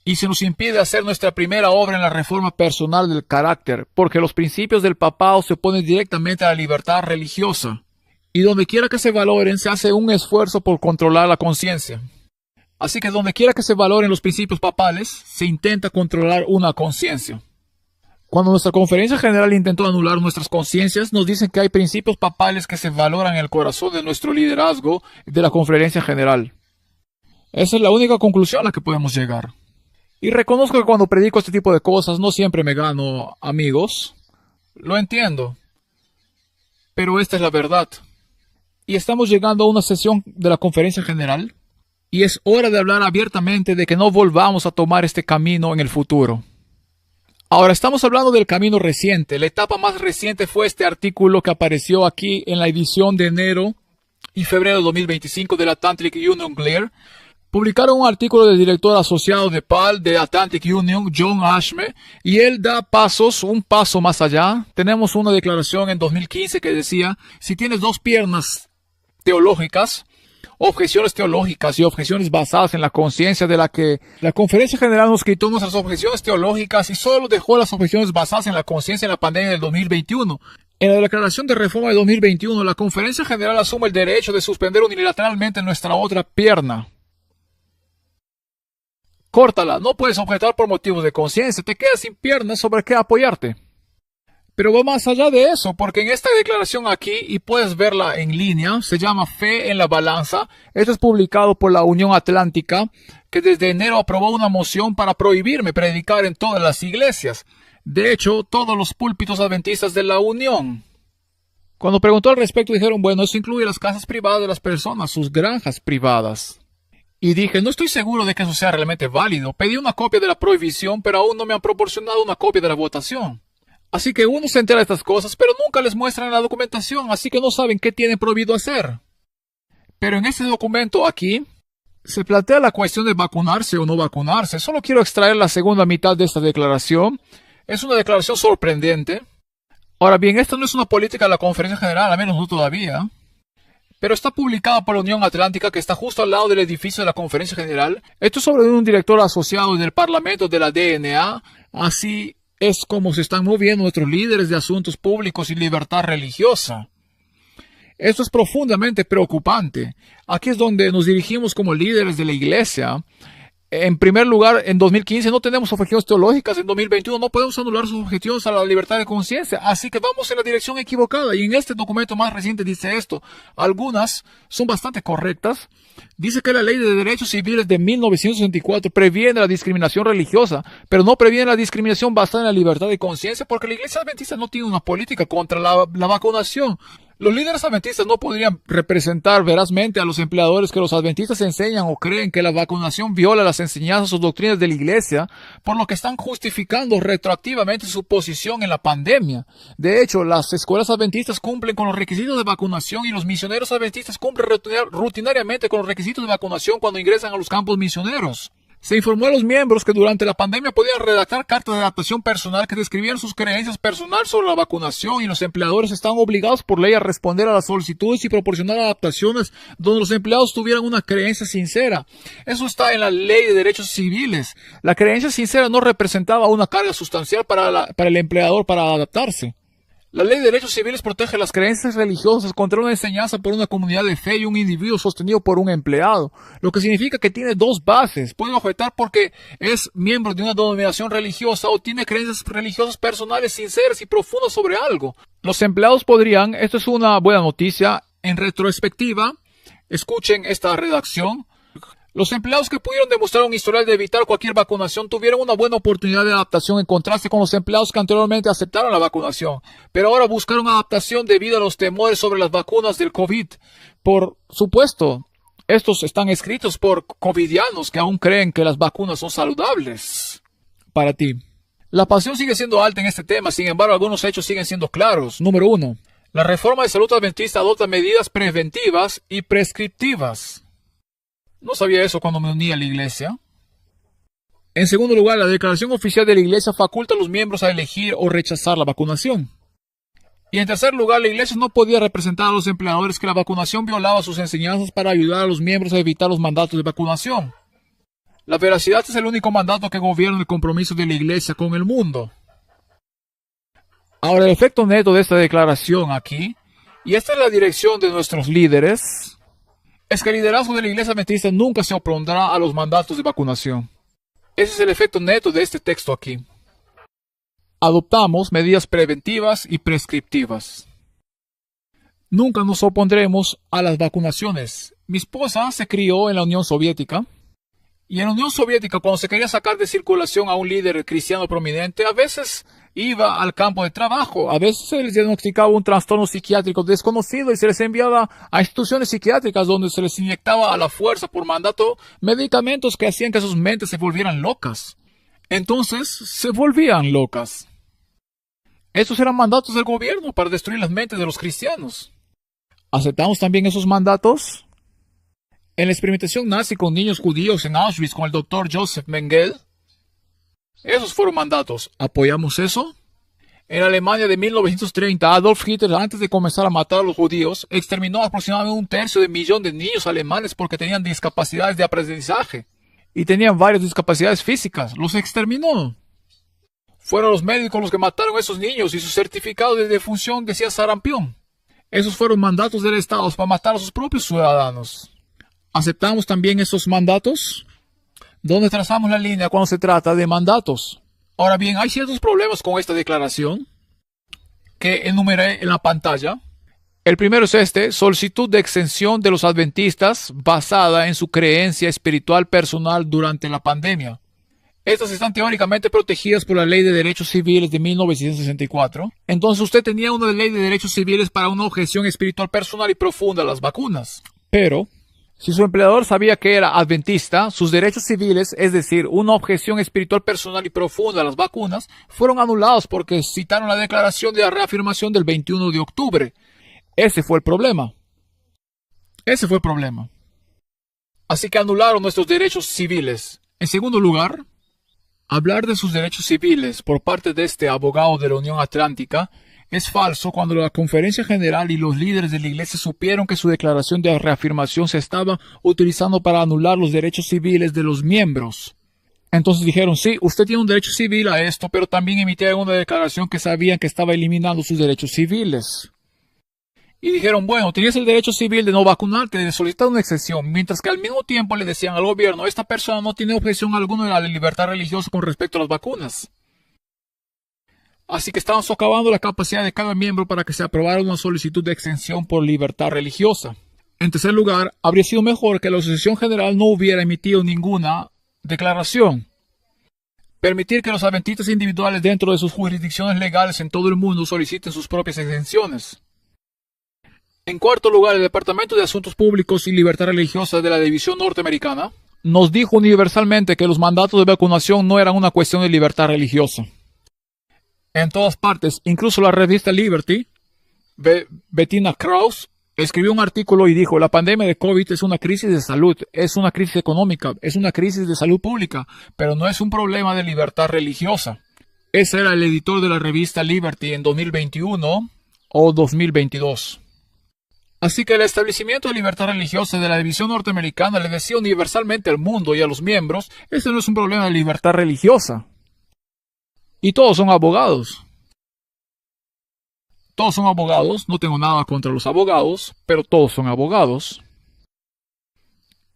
y se nos impide hacer nuestra primera obra en la reforma personal del carácter, porque los principios del papado se oponen directamente a la libertad religiosa, y donde quiera que se valoren se hace un esfuerzo por controlar la conciencia. Así que donde quiera que se valoren los principios papales, se intenta controlar una conciencia. Cuando nuestra Conferencia General intentó anular nuestras conciencias, nos dicen que hay principios papales que se valoran en el corazón de nuestro liderazgo de la Conferencia General. Esa es la única conclusión a la que podemos llegar. Y reconozco que cuando predico este tipo de cosas no siempre me gano amigos. Lo entiendo. Pero esta es la verdad. Y estamos llegando a una sesión de la Conferencia General. Y es hora de hablar abiertamente de que no volvamos a tomar este camino en el futuro. Ahora estamos hablando del camino reciente. La etapa más reciente fue este artículo que apareció aquí en la edición de enero y febrero de 2025 del Atlantic Union Clear. Publicaron un artículo del director asociado de PAL de Atlantic Union, John Ashme, y él da un paso más allá. Tenemos una declaración en 2015 que decía: si tienes dos piernas teológicas, objeciones teológicas y objeciones basadas en la conciencia, de la que la Conferencia General nos quitó nuestras objeciones teológicas y solo dejó las objeciones basadas en la conciencia en la pandemia del 2021. En la declaración de reforma de 2021, la Conferencia General asume el derecho de suspender unilateralmente nuestra otra pierna. Córtala, no puedes objetar por motivos de conciencia, te quedas sin piernas sobre qué apoyarte. Pero va más allá de eso, porque en esta declaración aquí, y puedes verla en línea, se llama Fe en la Balanza. Esto es publicado por la Unión Atlántica, que desde enero aprobó una moción para prohibirme predicar en todas las iglesias. De hecho, todos los púlpitos adventistas de la Unión. Cuando preguntó al respecto, dijeron: bueno, eso incluye las casas privadas de las personas, sus granjas privadas. Y dije: no estoy seguro de que eso sea realmente válido. Pedí una copia de la prohibición, pero aún no me han proporcionado una copia de la votación. Así que uno se entera de estas cosas, pero nunca les muestran la documentación, así que no saben qué tienen prohibido hacer. Pero en este documento aquí, Se plantea la cuestión de vacunarse o no vacunarse. Solo quiero extraer la segunda mitad de esta declaración. Es una declaración sorprendente. Ahora bien, esta no es una política de la Conferencia General, al menos no todavía. Pero está publicada por la Unión Atlántica, que está justo al lado del edificio de la Conferencia General. Esto es sobre un director asociado del Parlamento de la DNA. Así es como se están moviendo nuestros líderes de asuntos públicos y libertad religiosa. Esto es profundamente preocupante. Aquí es donde nos dirigimos como líderes de la iglesia. En primer lugar, en 2015 no tenemos objeciones teológicas, en 2021 no podemos anular sus objeciones a la libertad de conciencia, así que vamos en la dirección equivocada. Y en este documento más reciente dice esto. Algunas son bastante correctas. Dice que la Ley de Derechos Civiles de 1964 previene la discriminación religiosa, pero no previene la discriminación basada en la libertad de conciencia, porque la Iglesia Adventista no tiene una política contra la vacunación. Los líderes adventistas no podrían representar verazmente a los empleadores que los adventistas enseñan o creen que la vacunación viola las enseñanzas o doctrinas de la iglesia, por lo que están justificando retroactivamente su posición en la pandemia. De hecho, las escuelas adventistas cumplen con los requisitos de vacunación y los misioneros adventistas cumplen rutinariamente con los requisitos de vacunación cuando ingresan a los campos misioneros. Se informó a los miembros que durante la pandemia podían redactar cartas de adaptación personal que describían sus creencias personales sobre la vacunación, y los empleadores estaban obligados por ley a responder a las solicitudes y proporcionar adaptaciones donde los empleados tuvieran una creencia sincera. Eso está en la Ley de Derechos Civiles. La creencia sincera no representaba una carga sustancial para el empleador para adaptarse. La Ley de Derechos Civiles protege las creencias religiosas contra una enseñanza por una comunidad de fe y un individuo sostenido por un empleado, lo que significa que tiene dos bases. Puede objetar porque es miembro de una denominación religiosa o tiene creencias religiosas personales sinceras y profundas sobre algo. Los empleados podrían, esto es una buena noticia, en retrospectiva, escuchen esta redacción. Los empleados que pudieron demostrar un historial de evitar cualquier vacunación tuvieron una buena oportunidad de adaptación en contraste con los empleados que anteriormente aceptaron la vacunación, pero ahora buscaron adaptación debido a los temores sobre las vacunas del COVID. Por supuesto, estos están escritos por covidianos que aún creen que las vacunas son saludables. Para ti. La pasión sigue siendo alta en este tema, sin embargo algunos hechos siguen siendo claros. Número 1. La reforma de salud adventista adopta medidas preventivas y prescriptivas. No sabía eso cuando me uní a la iglesia. En segundo lugar, la declaración oficial de la iglesia faculta a los miembros a elegir o rechazar la vacunación. Y en tercer lugar, la iglesia no podía representar a los empleadores que la vacunación violaba sus enseñanzas para ayudar a los miembros a evitar los mandatos de vacunación. La veracidad es el único mandato que gobierna el compromiso de la iglesia con el mundo. Ahora, el efecto neto de esta declaración aquí, y esta es la dirección de nuestros líderes, es que el liderazgo de la iglesia adventista nunca se opondrá a los mandatos de vacunación. Ese es el efecto neto de este texto aquí. Adoptamos medidas preventivas y prescriptivas. Nunca nos opondremos a las vacunaciones. Mi esposa se crió en la Unión Soviética. Y en la Unión Soviética, cuando se quería sacar de circulación a un líder cristiano prominente, a veces iba al campo de trabajo, a veces se les diagnosticaba un trastorno psiquiátrico desconocido y se les enviaba a instituciones psiquiátricas donde se les inyectaba a la fuerza por mandato medicamentos que hacían que sus mentes se volvieran locas. Entonces, se volvían locas. Esos eran mandatos del gobierno para destruir las mentes de los cristianos. ¿Aceptamos también esos mandatos? En la experimentación nazi con niños judíos en Auschwitz con el Dr. Joseph Mengele, esos fueron mandatos. ¿Apoyamos eso? En Alemania de 1930, Adolf Hitler, antes de comenzar a matar a los judíos, exterminó aproximadamente 1/3 de millón de niños alemanes porque tenían discapacidades de aprendizaje y tenían varias discapacidades físicas. Los exterminó. Fueron los médicos los que mataron a esos niños y su certificado de defunción decía sarampión. Esos fueron mandatos del Estado para matar a sus propios ciudadanos. ¿Aceptamos también esos mandatos? ¿Dónde trazamos la línea cuando se trata de mandatos? Ahora bien, hay ciertos problemas con esta declaración que enumeré en la pantalla. El primero es este: solicitud de exención de los adventistas basada en su creencia espiritual personal durante la pandemia. Estas están teóricamente protegidas por la Ley de Derechos Civiles de 1964. Entonces usted tenía una ley de derechos civiles para una objeción espiritual personal y profunda a las vacunas. Pero si su empleador sabía que era adventista, sus derechos civiles, es decir, una objeción espiritual personal y profunda a las vacunas, fueron anulados porque citaron la declaración de la reafirmación del 21 de octubre. Ese fue el problema. Así que anularon nuestros derechos civiles. En segundo lugar, hablar de sus derechos civiles por parte de este abogado de la Unión Atlántica es falso cuando la Conferencia General y los líderes de la Iglesia supieron que su declaración de reafirmación se estaba utilizando para anular los derechos civiles de los miembros. Entonces dijeron, sí, usted tiene un derecho civil a esto, pero también emitieron una declaración que sabían que estaba eliminando sus derechos civiles. Y dijeron, bueno, tenías el derecho civil de no vacunarte, de solicitar una excepción, mientras que al mismo tiempo le decían al gobierno, esta persona no tiene objeción alguna de la libertad religiosa con respecto a las vacunas. Así que estaban socavando la capacidad de cada miembro para que se aprobara una solicitud de exención por libertad religiosa. En tercer lugar, habría sido mejor que la Asociación General no hubiera emitido ninguna declaración. Permitir que los adventistas individuales dentro de sus jurisdicciones legales en todo el mundo soliciten sus propias exenciones. En cuarto lugar, el Departamento de Asuntos Públicos y Libertad Religiosa de la División Norteamericana nos dijo universalmente que los mandatos de vacunación no eran una cuestión de libertad religiosa. En todas partes, incluso la revista Liberty, Bettina Krause, escribió un artículo y dijo, la pandemia de COVID es una crisis de salud, es una crisis económica, es una crisis de salud pública, pero no es un problema de libertad religiosa. Ese era el editor de la revista Liberty en 2021 o 2022. Así que el establecimiento de libertad religiosa de la División Norteamericana le decía universalmente al mundo y a los miembros, este no es un problema de libertad religiosa. Y todos son abogados. Todos son abogados, no tengo nada contra los abogados, pero todos son abogados.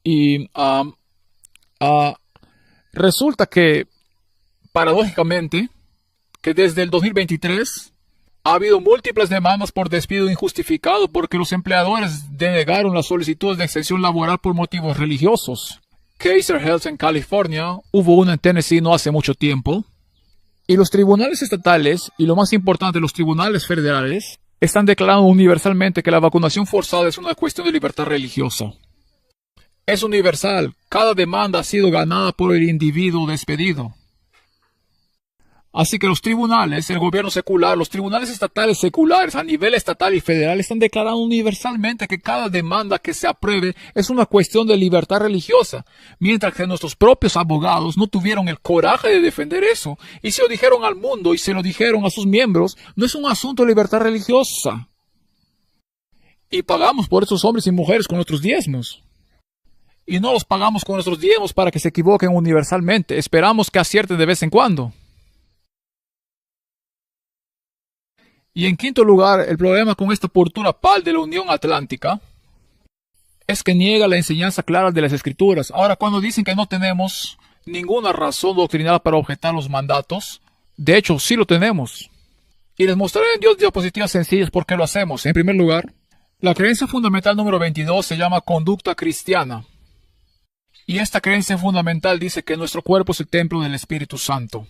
Y resulta que, paradójicamente, que desde el 2023 ha habido múltiples demandas por despido injustificado porque los empleadores denegaron las solicitudes de extensión laboral por motivos religiosos. Kaiser Health en California, hubo una en Tennessee no hace mucho tiempo. Y los tribunales estatales, y lo más importante, los tribunales federales, están declarando universalmente que la vacunación forzada es una cuestión de libertad religiosa. Es universal. Cada demanda ha sido ganada por el individuo despedido. Así que los tribunales, el gobierno secular, los tribunales estatales seculares a nivel estatal y federal están declarando universalmente que cada demanda que se apruebe es una cuestión de libertad religiosa, mientras que nuestros propios abogados no tuvieron el coraje de defender eso, y se lo dijeron al mundo y se lo dijeron a sus miembros, no es un asunto de libertad religiosa. Y pagamos por esos hombres y mujeres con nuestros diezmos. Y no los pagamos con nuestros diezmos para que se equivoquen universalmente, esperamos que acierten de vez en cuando. Y en quinto lugar, el problema con esta postura pal de la Unión Atlántica es que niega la enseñanza clara de las Escrituras. Ahora, cuando dicen que no tenemos ninguna razón doctrinal para objetar los mandatos, de hecho, sí lo tenemos. Y les mostraré en dos diapositivas sencillas por qué lo hacemos. En primer lugar, la creencia fundamental número 22 se llama conducta cristiana. Y esta creencia fundamental dice que nuestro cuerpo es el templo del Espíritu Santo.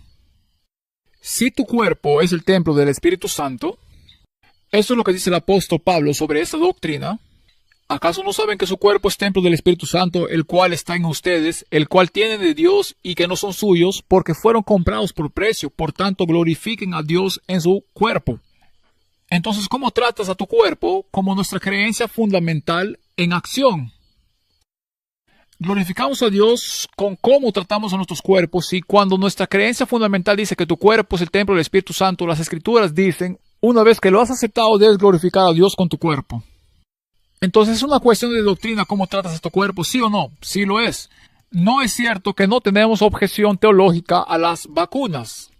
Si tu cuerpo es el templo del Espíritu Santo, eso es lo que dice el apóstol Pablo sobre esta doctrina. ¿Acaso no saben que su cuerpo es templo del Espíritu Santo, el cual está en ustedes, el cual tienen de Dios y que no son suyos, porque fueron comprados por precio? Por tanto, glorifiquen a Dios en su cuerpo. Entonces, ¿cómo tratas a tu cuerpo? Como nuestra creencia fundamental en acción. Glorificamos a Dios con cómo tratamos a nuestros cuerpos, y cuando nuestra creencia fundamental dice que tu cuerpo es el templo del Espíritu Santo, las Escrituras dicen, una vez que lo has aceptado, debes glorificar a Dios con tu cuerpo. Entonces es una cuestión de doctrina cómo tratas a tu cuerpo, ¿sí o no? Sí lo es. No es cierto que no tenemos objeción teológica a las vacunas.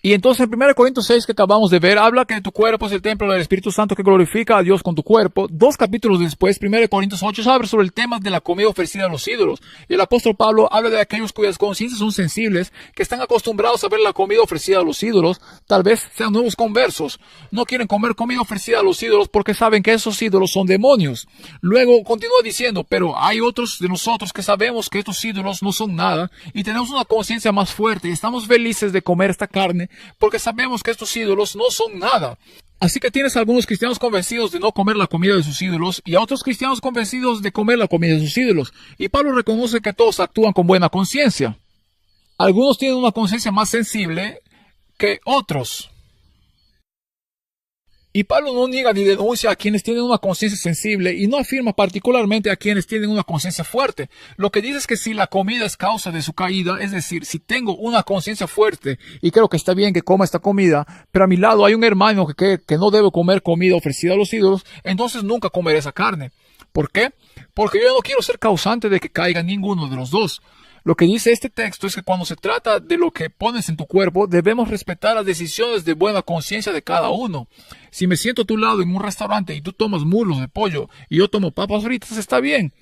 Y entonces en 1 Corintios 6 que acabamos de ver, habla que tu cuerpo es el templo del Espíritu Santo que glorifica a Dios con tu cuerpo. 2 capítulos después, 1 Corintios 8, habla sobre el tema de la comida ofrecida a los ídolos. Y el apóstol Pablo habla de aquellos cuyas conciencias son sensibles, que están acostumbrados a ver la comida ofrecida a los ídolos. Tal vez sean nuevos conversos. No quieren comer comida ofrecida a los ídolos porque saben que esos ídolos son demonios. Luego continúa diciendo, pero hay otros de nosotros que sabemos que estos ídolos no son nada y tenemos una conciencia más fuerte y estamos felices de comer esta carne porque sabemos que estos ídolos no son nada. Así que tienes a algunos cristianos convencidos de no comer la comida de sus ídolos y a otros cristianos convencidos de comer la comida de sus ídolos. Y Pablo reconoce que todos actúan con buena conciencia. Algunos tienen una conciencia más sensible que otros. Y Pablo no niega ni denuncia a quienes tienen una conciencia sensible y no afirma particularmente a quienes tienen una conciencia fuerte. Lo que dice es que si la comida es causa de su caída, es decir, si tengo una conciencia fuerte y creo que está bien que coma esta comida, pero a mi lado hay un hermano que no debe comer comida ofrecida a los ídolos, entonces nunca comeré esa carne. ¿Por qué? Porque yo no quiero ser causante de que caiga ninguno de los dos. Lo que dice este texto es que cuando se trata de lo que pones en tu cuerpo, debemos respetar las decisiones de buena conciencia de cada uno. Si me siento a tu lado en un restaurante y tú tomas muslos de pollo y yo tomo papas fritas, está bien.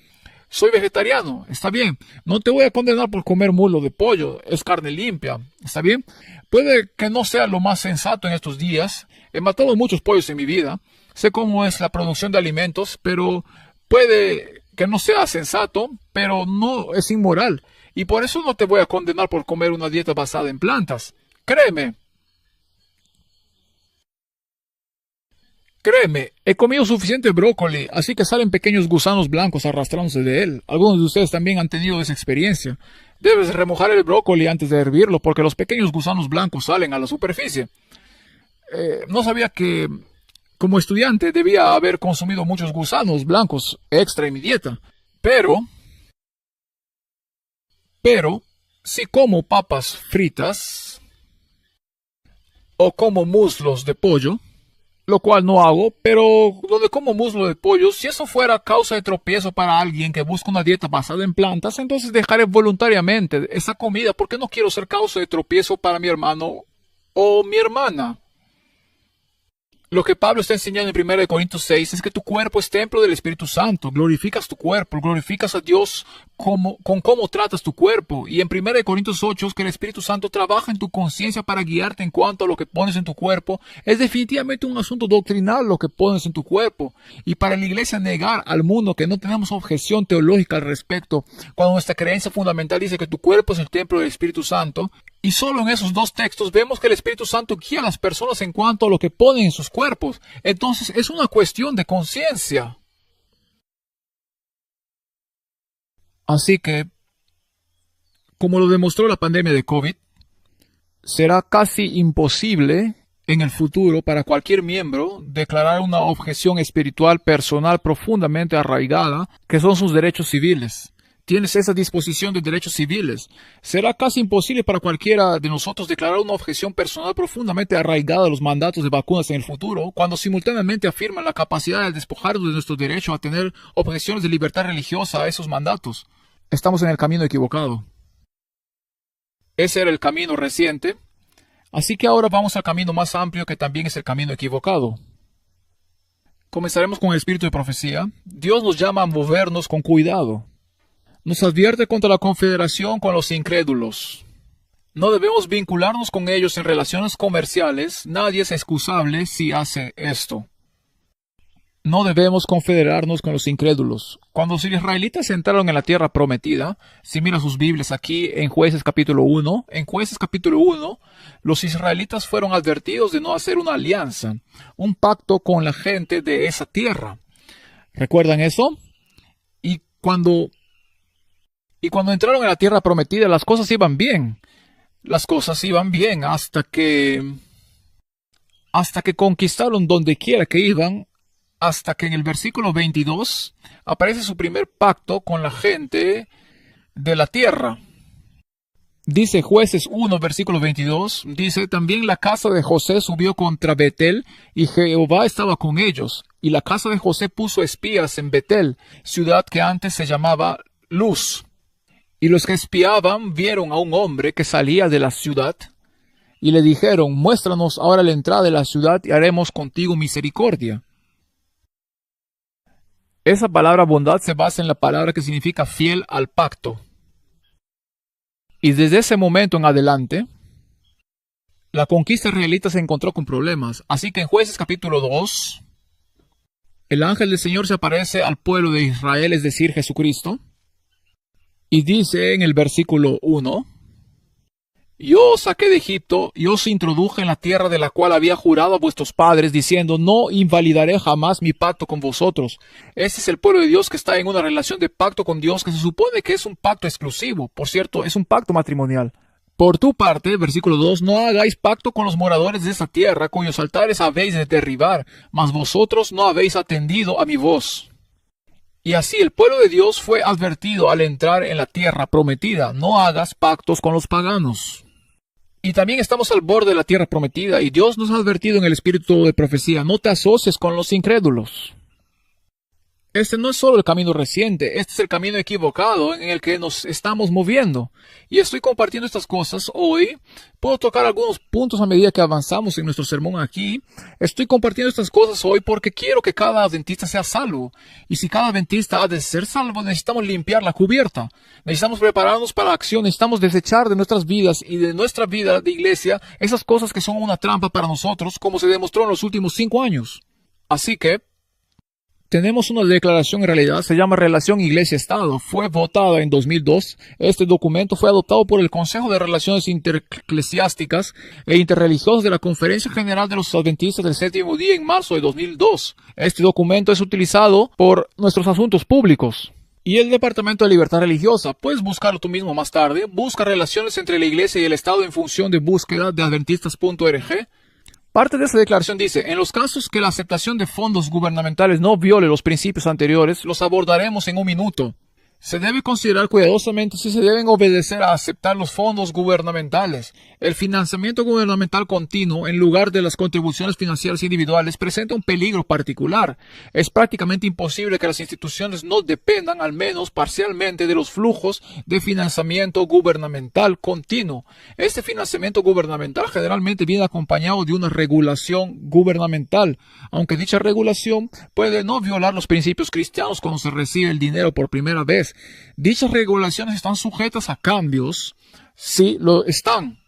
Soy vegetariano, está bien. No te voy a condenar por comer muslo de pollo, es carne limpia, está bien. Puede que no sea lo más sensato en estos días. He matado muchos pollos en mi vida. Sé cómo es la producción de alimentos, pero puede que no sea sensato, pero no es inmoral. Y por eso no te voy a condenar por comer una dieta basada en plantas. Créeme. Créeme, he comido suficiente brócoli, así que salen pequeños gusanos blancos arrastrándose de él. Algunos de ustedes también han tenido esa experiencia. Debes remojar el brócoli antes de hervirlo porque los pequeños gusanos blancos salen a la superficie. No sabía que, como estudiante, debía haber consumido muchos gusanos blancos extra en mi dieta. Pero, si como papas fritas o como muslos de pollo, lo cual no hago, pero donde como muslo de pollo, si eso fuera causa de tropiezo para alguien que busca una dieta basada en plantas, entonces dejaré voluntariamente esa comida porque no quiero ser causa de tropiezo para mi hermano o mi hermana. Lo que Pablo está enseñando en 1 Corintios 6 es que tu cuerpo es templo del Espíritu Santo. Glorificas tu cuerpo, glorificas a Dios con cómo tratas tu cuerpo. Y en 1 Corintios 8 es que el Espíritu Santo trabaja en tu conciencia para guiarte en cuanto a lo que pones en tu cuerpo. Es definitivamente un asunto doctrinal lo que pones en tu cuerpo. Y para la iglesia negar al mundo que no tenemos objeción teológica al respecto, cuando nuestra creencia fundamental dice que tu cuerpo es el templo del Espíritu Santo, y solo en esos dos textos vemos que el Espíritu Santo guía a las personas en cuanto a lo que ponen en sus cuerpos. Entonces es una cuestión de conciencia. Así que, como lo demostró la pandemia de COVID, será casi imposible en el futuro para cualquier miembro declarar una objeción espiritual personal profundamente arraigada, que son sus derechos civiles. Tienes esa disposición de derechos civiles. Será casi imposible para cualquiera de nosotros declarar una objeción personal profundamente arraigada a los mandatos de vacunas en el futuro, cuando simultáneamente afirman la capacidad de despojarnos de nuestro derecho a tener objeciones de libertad religiosa a esos mandatos. Estamos en el camino equivocado. Ese era el camino reciente, así que ahora vamos al camino más amplio que también es el camino equivocado. Comenzaremos con el espíritu de profecía. Dios nos llama a movernos con cuidado. Nos advierte contra la confederación con los incrédulos. No debemos vincularnos con ellos en relaciones comerciales. Nadie es excusable si hace esto. No debemos confederarnos con los incrédulos. Cuando los israelitas entraron en la tierra prometida, si mira sus Biblias aquí en Jueces capítulo 1, los israelitas fueron advertidos de no hacer una alianza, un pacto con la gente de esa tierra. ¿Recuerdan eso? Y cuando entraron en la tierra prometida, las cosas iban bien. Las cosas iban bien hasta que conquistaron donde quiera que iban, hasta que en el versículo 22 aparece su primer pacto con la gente de la tierra. Dice Jueces 1, versículo 22, dice, también la casa de José subió contra Betel, y Jehová estaba con ellos. Y la casa de José puso espías en Betel, ciudad que antes se llamaba Luz. Y los que espiaban vieron a un hombre que salía de la ciudad, y le dijeron, muéstranos ahora la entrada de la ciudad, y haremos contigo misericordia. Esa palabra bondad se basa en la palabra que significa fiel al pacto. Y desde ese momento en adelante, la conquista israelita se encontró con problemas. Así que en Jueces capítulo 2, el ángel del Señor se aparece al pueblo de Israel, es decir, Jesucristo, y dice en el versículo 1, yo os saqué de Egipto y os introduje en la tierra de la cual había jurado a vuestros padres, diciendo, no invalidaré jamás mi pacto con vosotros. Este es el pueblo de Dios que está en una relación de pacto con Dios que se supone que es un pacto exclusivo. Por cierto, es un pacto matrimonial. Por tu parte, versículo 2, no hagáis pacto con los moradores de esta tierra, cuyos altares habéis de derribar, mas vosotros no habéis atendido a mi voz. Y así el pueblo de Dios fue advertido al entrar en la tierra prometida, no hagas pactos con los paganos. Y también estamos al borde de la tierra prometida, y Dios nos ha advertido en el espíritu de profecía, no te asocies con los incrédulos. Este no es solo el camino reciente, este es el camino equivocado en el que nos estamos moviendo. Y estoy compartiendo estas cosas hoy. Puedo tocar algunos puntos a medida que avanzamos en nuestro sermón aquí. Estoy compartiendo estas cosas hoy porque quiero que cada adventista sea salvo. Y si cada adventista ha de ser salvo, necesitamos limpiar la cubierta. Necesitamos prepararnos para la acción. Necesitamos desechar de nuestras vidas y de nuestra vida de iglesia esas cosas que son una trampa para nosotros, como se demostró en los últimos 5 años. Así que tenemos una declaración en realidad, se llama Relación Iglesia-Estado. Fue votada en 2002. Este documento fue adoptado por el Consejo de Relaciones Intereclesiásticas e Interreligiosas de la Conferencia General de los Adventistas del Séptimo Día en marzo de 2002. Este documento es utilizado por nuestros asuntos públicos. Y el Departamento de Libertad Religiosa, puedes buscarlo tú mismo más tarde. Busca relaciones entre la Iglesia y el Estado en función de búsqueda de adventistas.org. Parte de esa declaración dice, en los casos que la aceptación de fondos gubernamentales no viole los principios anteriores, los abordaremos en un minuto. Se debe considerar cuidadosamente si se deben obedecer a aceptar los fondos gubernamentales. El financiamiento gubernamental continuo, en lugar de las contribuciones financieras individuales, presenta un peligro particular. Es prácticamente imposible que las instituciones no dependan, al menos parcialmente, de los flujos de financiamiento gubernamental continuo. Este financiamiento gubernamental generalmente viene acompañado de una regulación gubernamental, aunque dicha regulación puede no violar los principios cristianos cuando se recibe el dinero por primera vez. Dichas regulaciones están sujetas a cambios, sí lo están.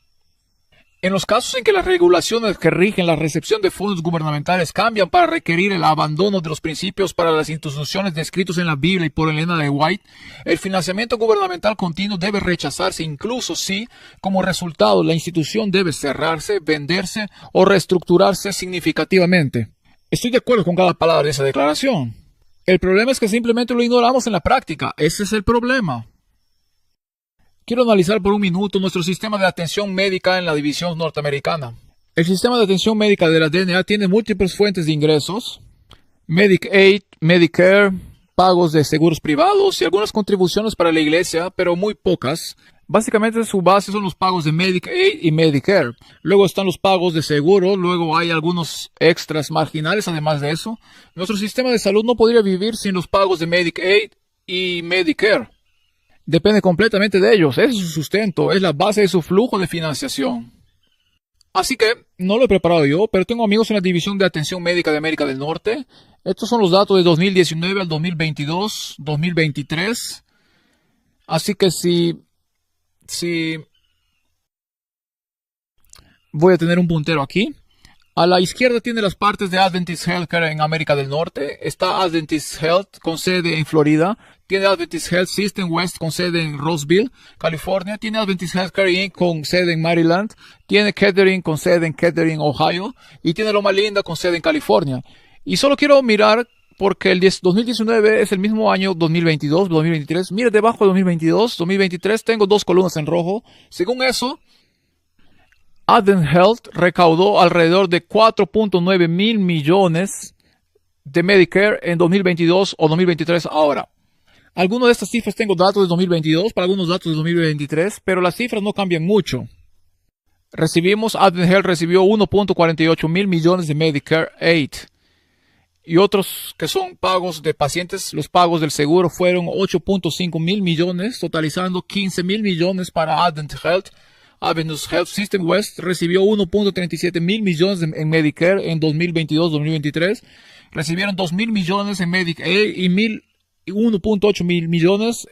En los casos en que las regulaciones que rigen la recepción de fondos gubernamentales cambian para requerir el abandono de los principios para las instituciones descritos en la Biblia y por Elena de White, el financiamiento gubernamental continuo debe rechazarse incluso si, como resultado, la institución debe cerrarse, venderse o reestructurarse significativamente. Estoy de acuerdo con cada palabra de esa declaración. El problema es que simplemente lo ignoramos en la práctica. Ese es el problema. Quiero analizar por un minuto nuestro sistema de atención médica en la división norteamericana. El sistema de atención médica de la DNA tiene múltiples fuentes de ingresos: Medicaid, Medicare, pagos de seguros privados y algunas contribuciones para la iglesia, pero muy pocas. Básicamente su base son los pagos de Medicaid y Medicare. Luego están los pagos de seguro, luego hay algunos extras marginales además de eso. Nuestro sistema de salud no podría vivir sin los pagos de Medicaid y Medicare. Depende completamente de ellos, ese es su sustento, es la base de su flujo de financiación. Así que no lo he preparado yo, pero tengo amigos en la División de Atención Médica de América del Norte. Estos son los datos de 2019 al 2022, 2023. Así que si voy a tener un puntero aquí. A la izquierda tiene las partes de Adventist Healthcare en América del Norte. Está Adventist Health con sede en Florida. Tiene Adventist Health System West con sede en Roseville, California. Tiene Adventist Healthcare Inc. con sede en Maryland. Tiene Kettering con sede en Kettering, Ohio. Y tiene Loma Linda con sede en California. Y solo quiero mirar porque el 2019 es el mismo año 2022, 2023. Mire debajo de 2022, 2023 tengo 2 columnas en rojo. Según eso, Advent Health recaudó alrededor de 4.9 mil millones de Medicare en 2022 o 2023 ahora. Algunas de estas cifras tengo datos de 2022, para algunos datos de 2023, pero las cifras no cambian mucho. Advent Health recibió 1.48 mil millones de Medicare Aid. Y otros que son pagos de pacientes, los pagos del seguro fueron 8.5 mil millones, totalizando 15 mil millones para Advent Health. Adventist Health System West recibió 1.37 mil millones en Medicare en 2022-2023. Recibieron 2 mil millones en Medicaid y 1.8 mil millones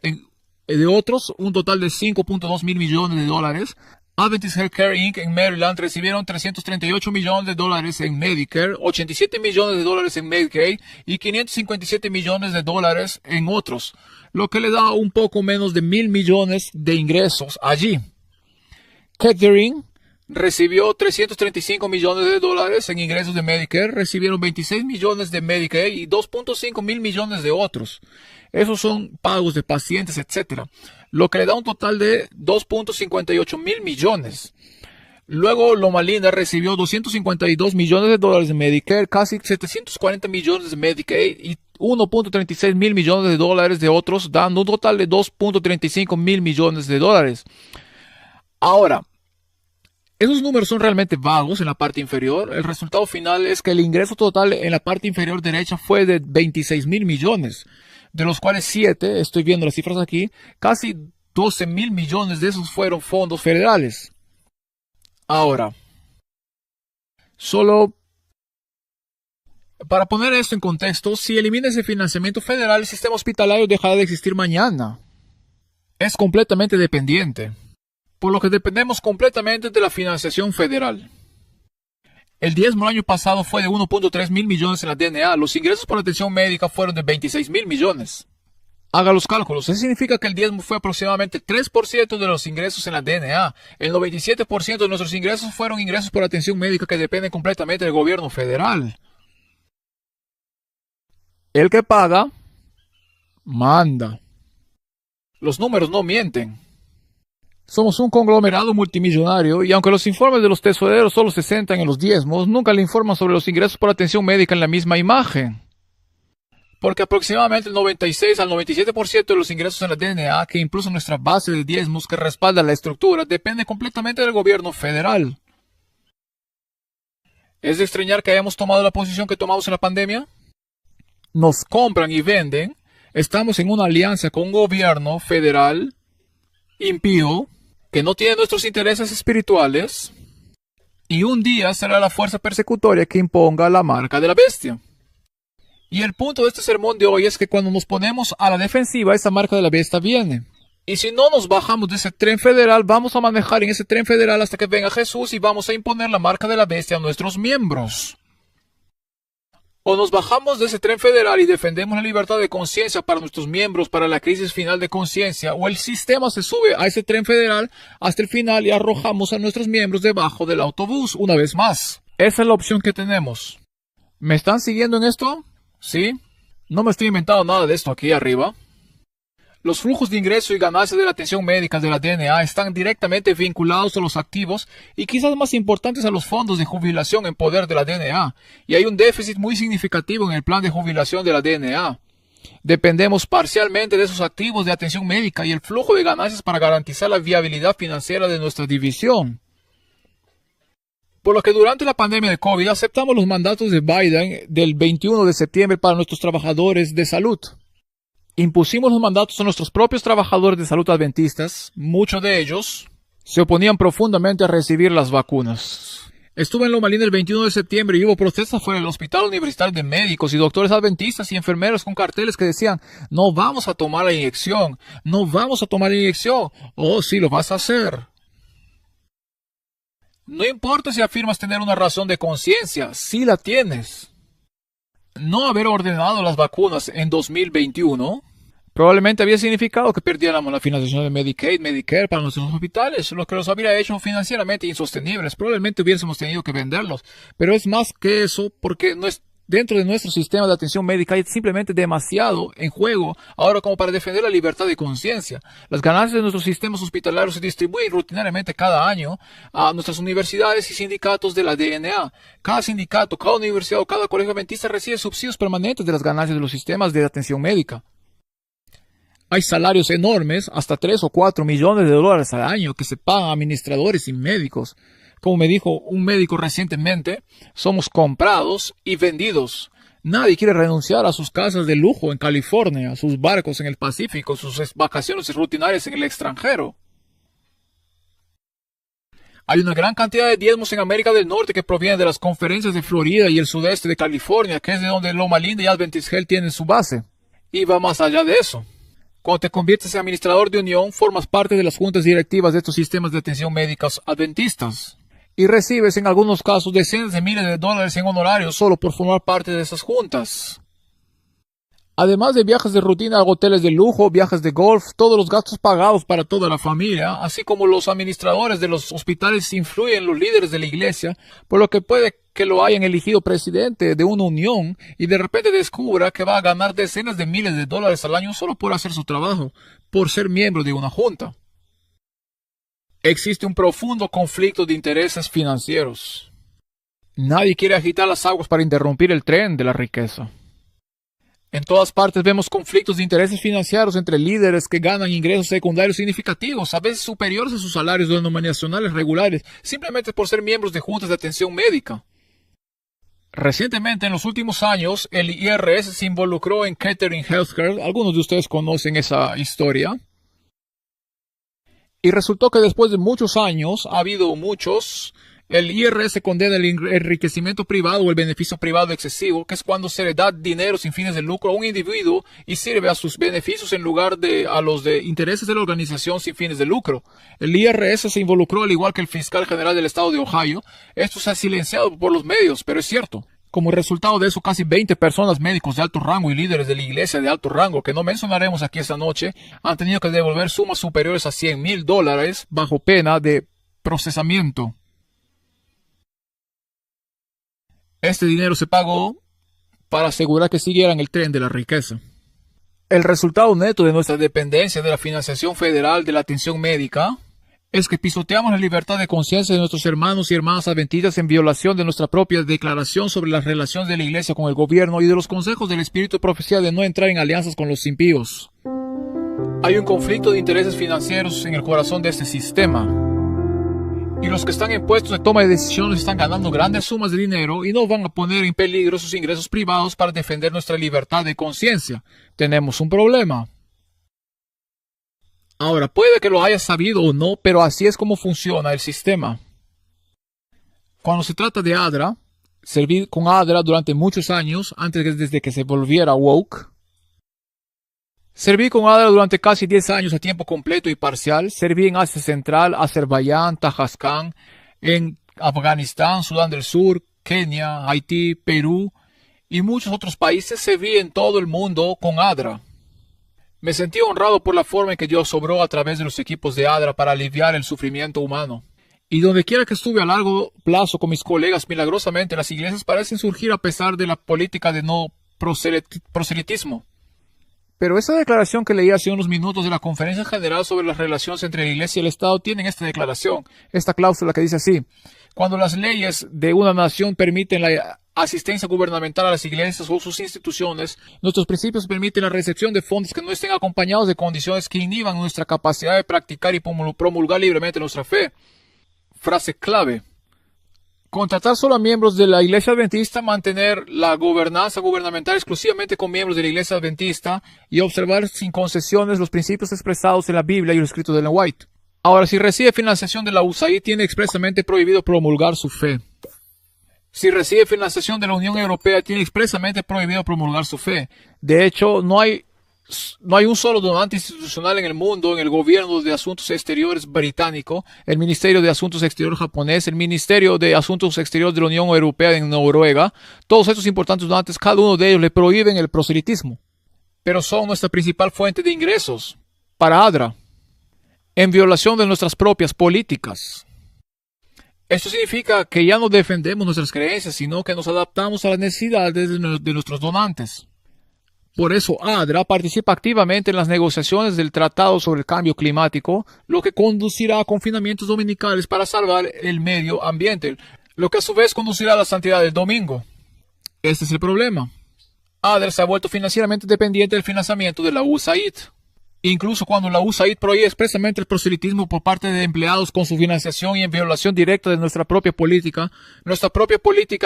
de otros, un total de 5.2 mil millones de dólares. Adventist Healthcare Inc. en Maryland recibieron 338 millones de dólares en Medicare, 87 millones de dólares en Medicaid y 557 millones de dólares en otros, lo que le da un poco menos de 1,000 millones de ingresos allí. Kettering recibió 335 millones de dólares en ingresos de Medicare, recibieron 26 millones de Medicaid y 2.5 mil millones de otros. Esos son pagos de pacientes, etc. lo que le da un total de 2.58 mil millones. Luego Loma Linda recibió 252 millones de dólares de Medicare, casi 740 millones de Medicaid y 1.36 mil millones de dólares de otros, dando un total de 2.35 mil millones de dólares. Ahora, esos números son realmente vagos en la parte inferior. El resultado final es que el ingreso total en la parte inferior derecha fue de 26 mil millones, de los cuales 7, estoy viendo las cifras aquí, casi 12 mil millones de esos fueron fondos federales. Ahora, solo para poner esto en contexto, si elimina ese financiamiento federal, el sistema hospitalario dejará de existir mañana. Es completamente dependiente, por lo que dependemos completamente de la financiación federal. El diezmo el año pasado fue de 1.3 mil millones en la DNA. Los ingresos por atención médica fueron de 26 mil millones. Haga los cálculos. Eso significa que el diezmo fue aproximadamente 3% de los ingresos en la DNA. El 97% de nuestros ingresos fueron ingresos por atención médica que dependen completamente del gobierno federal. El que paga, manda. Los números no mienten. Somos un conglomerado multimillonario y aunque los informes de los tesoreros solo se centran en los diezmos, nunca le informan sobre los ingresos por atención médica en la misma imagen. Porque aproximadamente el 96 al 97% de los ingresos en la DNA, que impulsa nuestra base de diezmos que respalda la estructura, depende completamente del gobierno federal. ¿Es de extrañar que hayamos tomado la posición que tomamos en la pandemia? Nos compran y venden. Estamos en una alianza con un gobierno federal impío que no tiene nuestros intereses espirituales y un día será la fuerza persecutoria que imponga la marca de la bestia. Y el punto de este sermón de hoy es que cuando nos ponemos a la defensiva, esa marca de la bestia viene. Y si no nos bajamos de ese tren federal, vamos a manejar en ese tren federal hasta que venga Jesús y vamos a imponer la marca de la bestia a nuestros miembros. O nos bajamos de ese tren federal y defendemos la libertad de conciencia para nuestros miembros para la crisis final de conciencia, o el sistema se sube a ese tren federal hasta el final y arrojamos a nuestros miembros debajo del autobús una vez más. Esa es la opción que tenemos. ¿Me están siguiendo en esto? ¿Sí? No me estoy inventando nada de esto aquí arriba. Los flujos de ingreso y ganancias de la atención médica de la DNA están directamente vinculados a los activos y quizás más importantes a los fondos de jubilación en poder de la DNA. Y hay un déficit muy significativo en el plan de jubilación de la DNA. Dependemos parcialmente de esos activos de atención médica y el flujo de ganancias para garantizar la viabilidad financiera de nuestra división. Por lo que durante la pandemia de COVID aceptamos los mandatos de Biden del 21 de septiembre para nuestros trabajadores de salud. Impusimos los mandatos a nuestros propios trabajadores de salud adventistas. Muchos de ellos se oponían profundamente a recibir las vacunas. Estuve en Loma Linda el 21 de septiembre y hubo protestas fuera del Hospital Universitario de Médicos y doctores adventistas y enfermeros con carteles que decían: no vamos a tomar la inyección, no vamos a tomar la inyección. Oh, sí, lo vas a hacer. No importa si afirmas tener una razón de conciencia, sí la tienes. No haber ordenado las vacunas en 2021 probablemente había significado que perdiéramos la financiación de Medicaid, Medicare para nuestros hospitales, lo que los habría hecho financieramente insostenibles. Probablemente hubiésemos tenido que venderlos, pero es más que eso porque no es dentro de nuestro sistema de atención médica hay simplemente demasiado en juego ahora como para defender la libertad de conciencia. Las ganancias de nuestros sistemas hospitalarios se distribuyen rutinariamente cada año a nuestras universidades y sindicatos de la DNA. Cada sindicato, cada universidad o cada colegio adventista recibe subsidios permanentes de las ganancias de los sistemas de atención médica. Hay salarios enormes, hasta 3 o 4 millones de dólares al año que se pagan a administradores y médicos. Como me dijo un médico recientemente, somos comprados y vendidos. Nadie quiere renunciar a sus casas de lujo en California, sus barcos en el Pacífico, sus vacaciones rutinarias en el extranjero. Hay una gran cantidad de diezmos en América del Norte que provienen de las conferencias de Florida y el sudeste de California, que es de donde Loma Linda y Adventist Health tienen su base. Y va más allá de eso. Cuando te conviertes en administrador de unión, formas parte de las juntas directivas de estos sistemas de atención médicas adventistas. Y recibes en algunos casos decenas de miles de dólares en honorarios solo por formar parte de esas juntas. Además de viajes de rutina a hoteles de lujo, viajes de golf, todos los gastos pagados para toda la familia, así como los administradores de los hospitales influyen en los líderes de la iglesia, por lo que puede que lo hayan elegido presidente de una unión y de repente descubra que va a ganar decenas de miles de dólares al año solo por hacer su trabajo, por ser miembro de una junta. Existe un profundo conflicto de intereses financieros. Nadie quiere agitar las aguas para interrumpir el tren de la riqueza. En todas partes vemos conflictos de intereses financieros entre líderes que ganan ingresos secundarios significativos, a veces superiores a sus salarios denominacionales regulares, simplemente por ser miembros de juntas de atención médica. Recientemente, en los últimos años, el IRS se involucró en Kettering Healthcare. Algunos de ustedes conocen esa historia. Y resultó que después de muchos años, el IRS condena el enriquecimiento privado o el beneficio privado excesivo, que es cuando se le da dinero sin fines de lucro a un individuo y sirve a sus beneficios en lugar de a los de intereses de la organización sin fines de lucro. El IRS se involucró al igual que el fiscal general del estado de Ohio. Esto se ha silenciado por los medios, pero es cierto. Como resultado de eso, casi 20 personas, médicos de alto rango y líderes de la iglesia de alto rango, que no mencionaremos aquí esta noche, han tenido que devolver sumas superiores a $100,000 bajo pena de procesamiento. Este dinero se pagó para asegurar que siguieran el tren de la riqueza. El resultado neto de nuestra dependencia de la financiación federal de la atención médica es que pisoteamos la libertad de conciencia de nuestros hermanos y hermanas adventistas en violación de nuestra propia declaración sobre las relaciones de la iglesia con el gobierno y de los consejos del espíritu de profecía de no entrar en alianzas con los impíos. Hay un conflicto de intereses financieros en el corazón de este sistema. Y los que están en puestos de toma de decisiones están ganando grandes sumas de dinero y no van a poner en peligro sus ingresos privados para defender nuestra libertad de conciencia. Tenemos un problema. Ahora, puede que lo hayas sabido o no, pero así es como funciona el sistema. Cuando se trata de ADRA, serví con ADRA durante muchos años, desde que se volviera woke. Serví con ADRA durante casi 10 años a tiempo completo y parcial. Serví en Asia Central, Azerbaiyán, Tajikistán, en Afganistán, Sudán del Sur, Kenia, Haití, Perú y muchos otros países. Serví en todo el mundo con ADRA. Me sentí honrado por la forma en que Dios obró a través de los equipos de ADRA para aliviar el sufrimiento humano. Y donde quiera que estuve a largo plazo con mis colegas, milagrosamente las iglesias parecen surgir a pesar de la política de no proselitismo. Pero esa declaración que leí hace unos minutos de la Conferencia General sobre las relaciones entre la Iglesia y el Estado tienen esta declaración, esta cláusula que dice así: cuando las leyes de una nación permiten la asistencia gubernamental a las iglesias o sus instituciones, nuestros principios permiten la recepción de fondos que no estén acompañados de condiciones que inhiban nuestra capacidad de practicar y promulgar libremente nuestra fe. Frase clave: contratar solo a miembros de la Iglesia Adventista, mantener la gobernanza gubernamental exclusivamente con miembros de la Iglesia Adventista y observar sin concesiones los principios expresados en la Biblia y los escritos de Ellen White. Ahora, si recibe financiación de la USAID, tiene expresamente prohibido promulgar su fe. Si recibe financiación de la Unión Europea, tiene expresamente prohibido promulgar su fe. De hecho, no hay un solo donante institucional en el mundo, en el gobierno de asuntos exteriores británico, el Ministerio de Asuntos Exteriores japonés, el Ministerio de Asuntos Exteriores de la Unión Europea en Noruega. Todos estos importantes donantes, cada uno de ellos le prohíben el proselitismo. Pero son nuestra principal fuente de ingresos para ADRA, en violación de nuestras propias políticas. Esto significa que ya no defendemos nuestras creencias, sino que nos adaptamos a las necesidades de nuestros donantes. Por eso ADRA participa activamente en las negociaciones del Tratado sobre el Cambio Climático, lo que conducirá a confinamientos dominicales para salvar el medio ambiente, lo que a su vez conducirá a la santidad del domingo. Este es el problema. ADRA se ha vuelto financieramente dependiente del financiamiento de la USAID. Incluso cuando la USAID prohíbe expresamente el proselitismo por parte de empleados con su financiación y en violación directa de nuestra propia política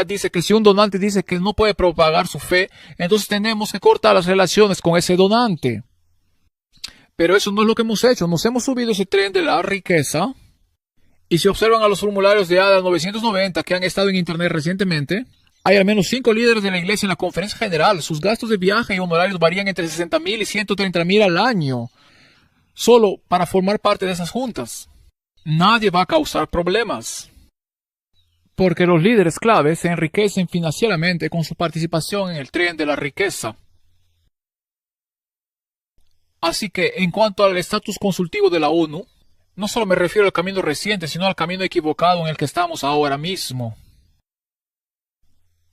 dice que si un donante dice que no puede propagar su fe, entonces tenemos que cortar las relaciones con ese donante. Pero eso no es lo que hemos hecho. Nos hemos subido ese tren de la riqueza. Y si observan a los formularios de ADA 990 que han estado en internet recientemente, hay al menos 5 líderes de la iglesia en la conferencia general. Sus gastos de viaje y honorarios varían entre $60,000 y $130,000 al año, solo para formar parte de esas juntas. Nadie va a causar problemas, porque los líderes claves se enriquecen financieramente con su participación en el tren de la riqueza. Así que, en cuanto al estatus consultivo de la ONU, no solo me refiero al camino reciente, sino al camino equivocado en el que estamos ahora mismo.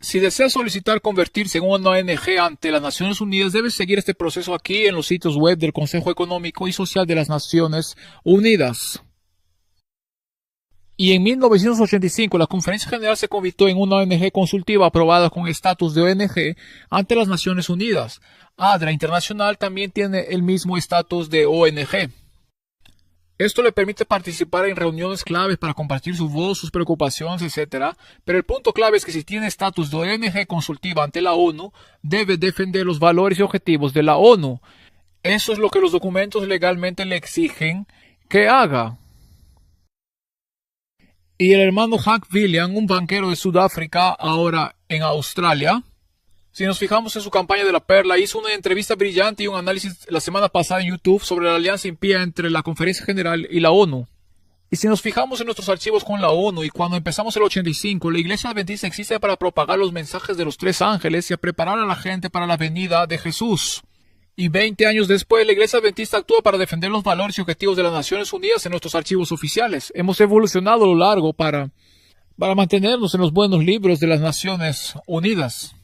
Si deseas solicitar convertirse en una ONG ante las Naciones Unidas, debes seguir este proceso aquí en los sitios web del Consejo Económico y Social de las Naciones Unidas. Y en 1985 la Conferencia General se convirtió en una ONG consultiva aprobada con estatus de ONG ante las Naciones Unidas. ADRA Internacional también tiene el mismo estatus de ONG. Esto le permite participar en reuniones claves para compartir su voz, sus preocupaciones, etc. Pero el punto clave es que si tiene estatus de ONG consultiva ante la ONU, debe defender los valores y objetivos de la ONU. Eso es lo que los documentos legalmente le exigen que haga. Y el hermano Hank William, un banquero de Sudáfrica, ahora en Australia, si nos fijamos en su campaña de la perla, hizo una entrevista brillante y un análisis la semana pasada en YouTube sobre la alianza impía entre la Conferencia General y la ONU. Y si nos fijamos en nuestros archivos con la ONU y cuando empezamos el 85, la Iglesia Adventista existe para propagar los mensajes de los tres ángeles y a preparar a la gente para la venida de Jesús. Y 20 años después, la Iglesia Adventista actúa para defender los valores y objetivos de las Naciones Unidas en nuestros archivos oficiales. Hemos evolucionado a lo largo para mantenernos en los buenos libros de las Naciones Unidas.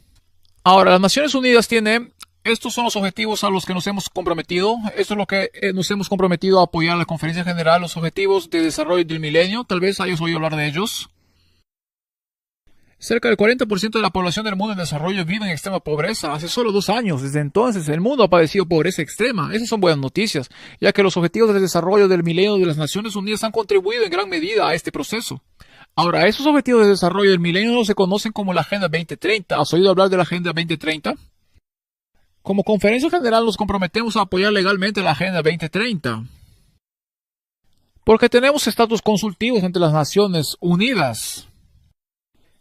Ahora, las Naciones Unidas tienen, estos son los objetivos a los que nos hemos comprometido. Esto es lo que nos hemos comprometido a apoyar a la Conferencia General, los objetivos de desarrollo del milenio. Tal vez hayas oído hablar de ellos. Cerca del 40% de la población del mundo en desarrollo vive en extrema pobreza. Hace solo 2 años, desde entonces, el mundo ha padecido pobreza extrema. Esas son buenas noticias, ya que los objetivos de desarrollo del milenio de las Naciones Unidas han contribuido en gran medida a este proceso. Ahora, esos objetivos de desarrollo del milenio no se conocen como la Agenda 2030. ¿Has oído hablar de la Agenda 2030? Como Conferencia General nos comprometemos a apoyar legalmente la Agenda 2030. Porque tenemos estatus consultivos ante las Naciones Unidas.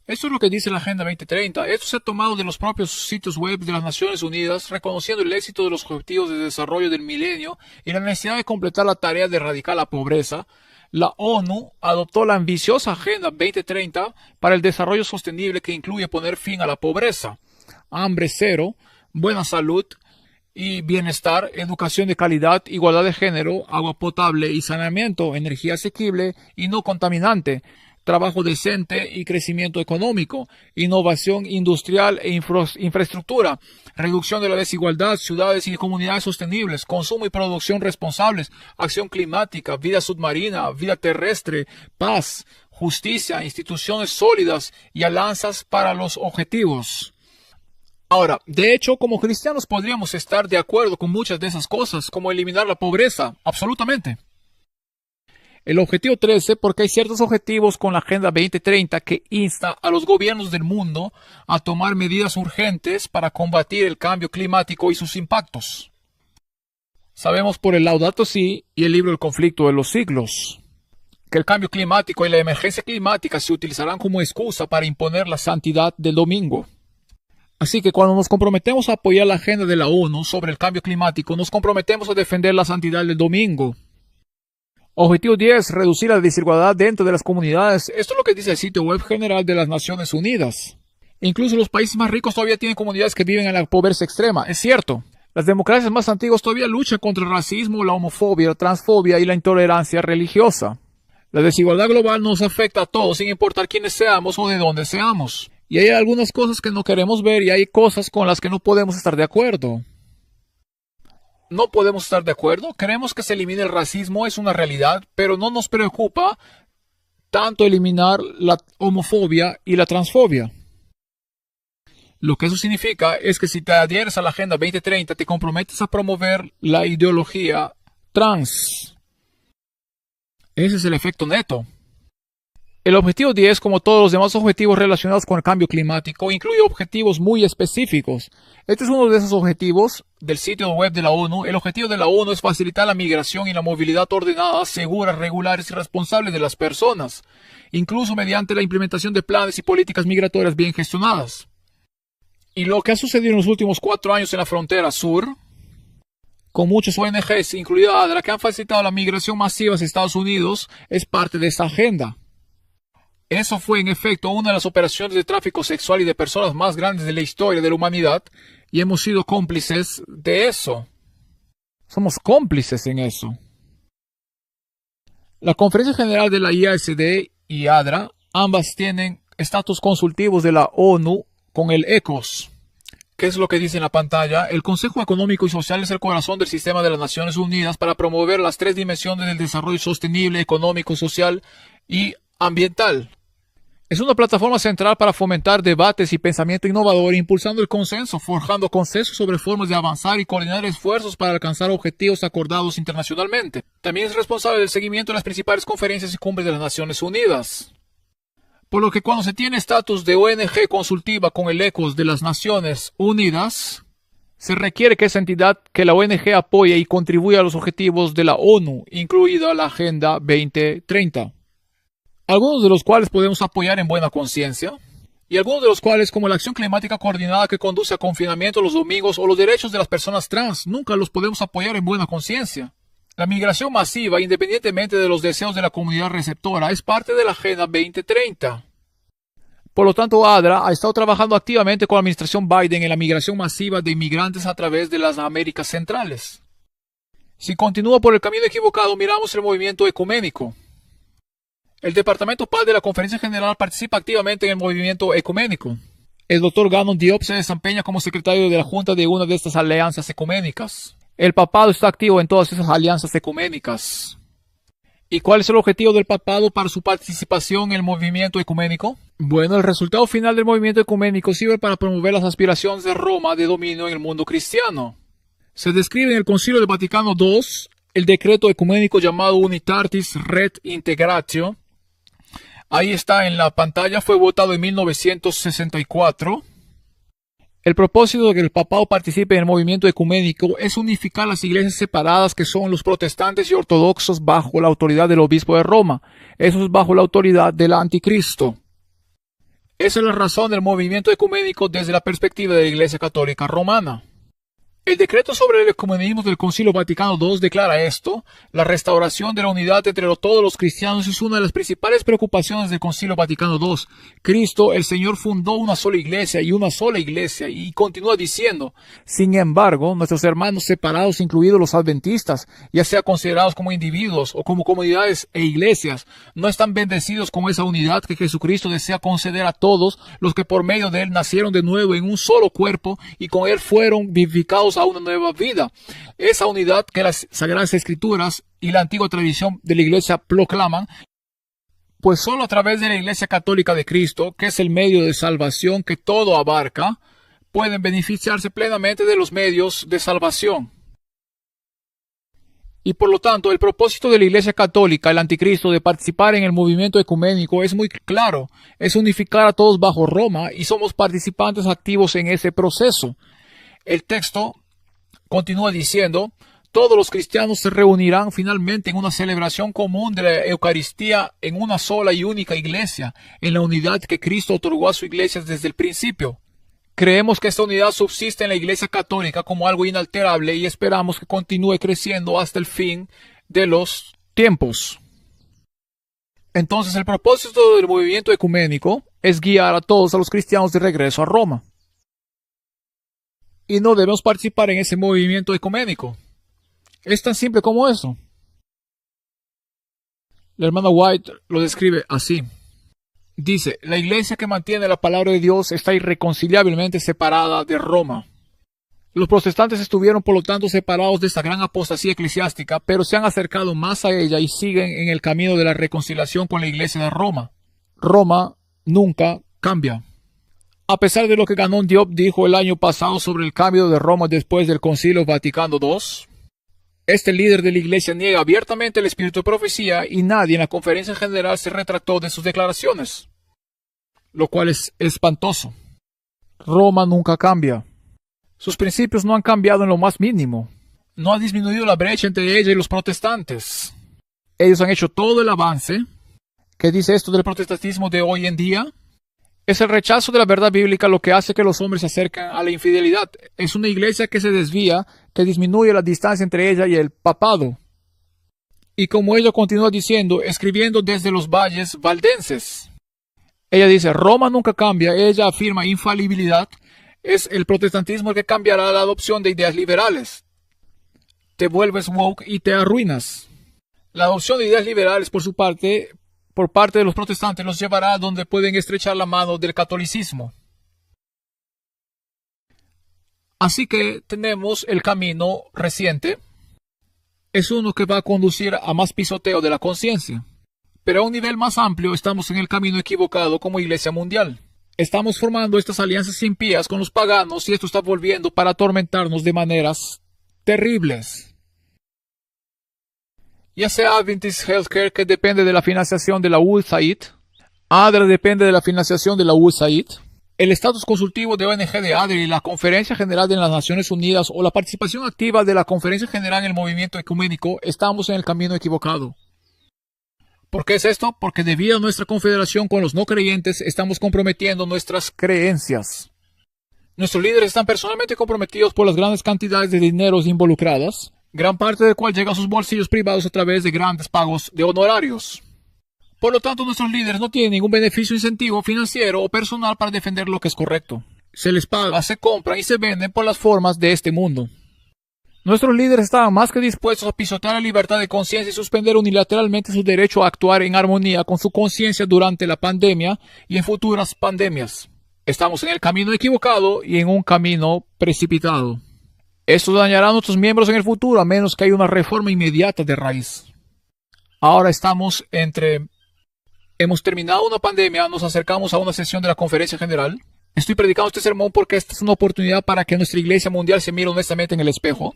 Esto es lo que dice la Agenda 2030. Esto se ha tomado de los propios sitios web de las Naciones Unidas, reconociendo el éxito de los objetivos de desarrollo del milenio y la necesidad de completar la tarea de erradicar la pobreza. La ONU adoptó la ambiciosa Agenda 2030 para el desarrollo sostenible que incluye poner fin a la pobreza, hambre cero, buena salud y bienestar, educación de calidad, igualdad de género, agua potable y saneamiento, energía asequible y no contaminante, trabajo decente y crecimiento económico, innovación industrial e infraestructura, reducción de la desigualdad, ciudades y comunidades sostenibles, consumo y producción responsables, acción climática, vida submarina, vida terrestre, paz, justicia, instituciones sólidas y alianzas para los objetivos. Ahora, de hecho, como cristianos podríamos estar de acuerdo con muchas de esas cosas, como eliminar la pobreza, absolutamente. El objetivo 13, porque hay ciertos objetivos con la Agenda 2030 que insta a los gobiernos del mundo a tomar medidas urgentes para combatir el cambio climático y sus impactos. Sabemos por el Laudato Si y el libro El conflicto de los siglos que el cambio climático y la emergencia climática se utilizarán como excusa para imponer la santidad del domingo. Así que cuando nos comprometemos a apoyar la agenda de la ONU sobre el cambio climático, nos comprometemos a defender la santidad del domingo. Objetivo 10. Reducir la desigualdad dentro de las comunidades. Esto es lo que dice el sitio web general de las Naciones Unidas. Incluso los países más ricos todavía tienen comunidades que viven en la pobreza extrema. Es cierto. Las democracias más antiguas todavía luchan contra el racismo, la homofobia, la transfobia y la intolerancia religiosa. La desigualdad global nos afecta a todos sin importar quiénes seamos o de dónde seamos. Y hay algunas cosas que no queremos ver y hay cosas con las que no podemos estar de acuerdo. No podemos estar de acuerdo. Queremos que se elimine el racismo, es una realidad, pero no nos preocupa tanto eliminar la homofobia y la transfobia. Lo que eso significa es que si te adhieres a la Agenda 2030, te comprometes a promover la ideología trans. Ese es el efecto neto. El objetivo 10, como todos los demás objetivos relacionados con el cambio climático, incluye objetivos muy específicos. Este es uno de esos objetivos del sitio web de la ONU. El objetivo de la ONU es facilitar la migración y la movilidad ordenada, segura, regulares y responsables de las personas, incluso mediante la implementación de planes y políticas migratorias bien gestionadas. Y lo que ha sucedido en los últimos 4 años en la frontera sur, con muchas ONGs, incluida ADRA, que han facilitado la migración masiva hacia Estados Unidos, es parte de esta agenda. Eso fue en efecto una de las operaciones de tráfico sexual y de personas más grandes de la historia de la humanidad y hemos sido cómplices de eso. Somos cómplices en eso. La Conferencia General de la IASD y ADRA, ambas tienen estatus consultivos de la ONU con el ECOS. ¿Qué es lo que dice en la pantalla? El Consejo Económico y Social es el corazón del sistema de las Naciones Unidas para promover las tres dimensiones del desarrollo sostenible, económico, social y ambiental. Es una plataforma central para fomentar debates y pensamiento innovador, impulsando el consenso, forjando consensos sobre formas de avanzar y coordinar esfuerzos para alcanzar objetivos acordados internacionalmente. También es responsable del seguimiento de las principales conferencias y cumbres de las Naciones Unidas. Por lo que cuando se tiene estatus de ONG consultiva con el ECOS de las Naciones Unidas, se requiere que esa entidad, que la ONG apoye y contribuya a los objetivos de la ONU, incluida la Agenda 2030. Algunos de los cuales podemos apoyar en buena conciencia, y algunos de los cuales, como la acción climática coordinada que conduce a confinamiento los domingos o los derechos de las personas trans, nunca los podemos apoyar en buena conciencia. La migración masiva, independientemente de los deseos de la comunidad receptora, es parte de la Agenda 2030. Por lo tanto, ADRA ha estado trabajando activamente con la administración Biden en la migración masiva de inmigrantes a través de las Américas Centrales. Si continúa por el camino equivocado, miramos el movimiento ecuménico. El Departamento Paz de la Conferencia General participa activamente en el movimiento ecuménico. El Dr. Gannon Diop se desempeña como secretario de la Junta de una de estas alianzas ecuménicas. El papado está activo en todas esas alianzas ecuménicas. ¿Y cuál es el objetivo del papado para su participación en el movimiento ecuménico? Bueno, el resultado final del movimiento ecuménico sirve para promover las aspiraciones de Roma de dominio en el mundo cristiano. Se describe en el Concilio del Vaticano II el decreto ecuménico llamado Unitatis Ret Integratio. Ahí está en la pantalla, fue votado en 1964. El propósito de que el papado participe en el movimiento ecuménico es unificar las iglesias separadas que son los protestantes y ortodoxos bajo la autoridad del obispo de Roma. Eso es bajo la autoridad del anticristo. Esa es la razón del movimiento ecuménico desde la perspectiva de la Iglesia Católica Romana. El decreto sobre el ecumenismo del Concilio Vaticano II declara esto: la restauración de la unidad entre todos los cristianos es una de las principales preocupaciones del Concilio Vaticano II. Cristo, el Señor, fundó una sola iglesia y continúa diciendo: sin embargo, nuestros hermanos separados, incluidos los adventistas, ya sea considerados como individuos o como comunidades e iglesias, no están bendecidos con esa unidad que Jesucristo desea conceder a todos los que por medio de él nacieron de nuevo en un solo cuerpo y con él fueron vivificados a una nueva vida. Esa unidad que las Sagradas Escrituras y la antigua tradición de la Iglesia proclaman, pues solo a través de la Iglesia Católica de Cristo, que es el medio de salvación que todo abarca, pueden beneficiarse plenamente de los medios de salvación. Y por lo tanto, el propósito de la Iglesia Católica, el anticristo, de participar en el movimiento ecuménico es muy claro: es unificar a todos bajo Roma, y somos participantes activos en ese proceso. El texto continúa diciendo: todos los cristianos se reunirán finalmente en una celebración común de la Eucaristía en una sola y única iglesia, en la unidad que Cristo otorgó a su iglesia desde el principio. Creemos que esta unidad subsiste en la Iglesia Católica como algo inalterable y esperamos que continúe creciendo hasta el fin de los tiempos. Entonces, el propósito del movimiento ecuménico es guiar a todos los cristianos de regreso a Roma. Y no debemos participar en ese movimiento ecuménico. Es tan simple como eso. La hermana White lo describe así. Dice: la iglesia que mantiene la palabra de Dios está irreconciliablemente separada de Roma. Los protestantes estuvieron por lo tanto separados de esta gran apostasía eclesiástica, pero se han acercado más a ella y siguen en el camino de la reconciliación con la iglesia de Roma. Roma nunca cambia. A pesar de lo que Gannon Diop dijo el año pasado sobre el cambio de Roma después del Concilio Vaticano II, este líder de la iglesia niega abiertamente el espíritu de profecía y nadie en la conferencia general se retractó de sus declaraciones, lo cual es espantoso. Roma nunca cambia. Sus principios no han cambiado en lo más mínimo. No ha disminuido la brecha entre ella y los protestantes. Ellos han hecho todo el avance. ¿Qué dice esto del protestantismo de hoy en día? Es el rechazo de la verdad bíblica lo que hace que los hombres se acerquen a la infidelidad. Es una iglesia que se desvía, que disminuye la distancia entre ella y el papado. Y como ella continúa diciendo, escribiendo desde los valles valdenses. Ella dice: Roma nunca cambia. Ella afirma infalibilidad. Es el protestantismo el que cambiará la adopción de ideas liberales. Te vuelves woke y te arruinas. La adopción de ideas liberales, por parte de los protestantes, los llevará a donde pueden estrechar la mano del catolicismo. Así que tenemos el camino reciente. Es uno que va a conducir a más pisoteo de la conciencia. Pero a un nivel más amplio estamos en el camino equivocado como Iglesia Mundial. Estamos formando estas alianzas impías con los paganos y esto está volviendo para atormentarnos de maneras terribles. Ya sea Adventist Healthcare, que depende de la financiación de la USAID, ADRA depende de la financiación de la USAID, el estatus consultivo de ONG de ADRA y la Conferencia General de las Naciones Unidas o la participación activa de la Conferencia General en el movimiento ecuménico, estamos en el camino equivocado. ¿Por qué es esto? Porque debido a nuestra confederación con los no creyentes, estamos comprometiendo nuestras creencias. Nuestros líderes están personalmente comprometidos por las grandes cantidades de dineros involucradas, gran parte del cual llega a sus bolsillos privados a través de grandes pagos de honorarios. Por lo tanto, nuestros líderes no tienen ningún beneficio, incentivo financiero o personal para defender lo que es correcto. Se les paga, se compran y se venden por las formas de este mundo. Nuestros líderes estaban más que dispuestos a pisotear la libertad de conciencia y suspender unilateralmente su derecho a actuar en armonía con su conciencia durante la pandemia y en futuras pandemias. Estamos en el camino equivocado y en un camino precipitado. Esto dañará a nuestros miembros en el futuro a menos que haya una reforma inmediata de raíz. Ahora hemos terminado una pandemia, nos acercamos a una sesión de la Conferencia General. Estoy predicando este sermón porque esta es una oportunidad para que nuestra Iglesia Mundial se mire honestamente en el espejo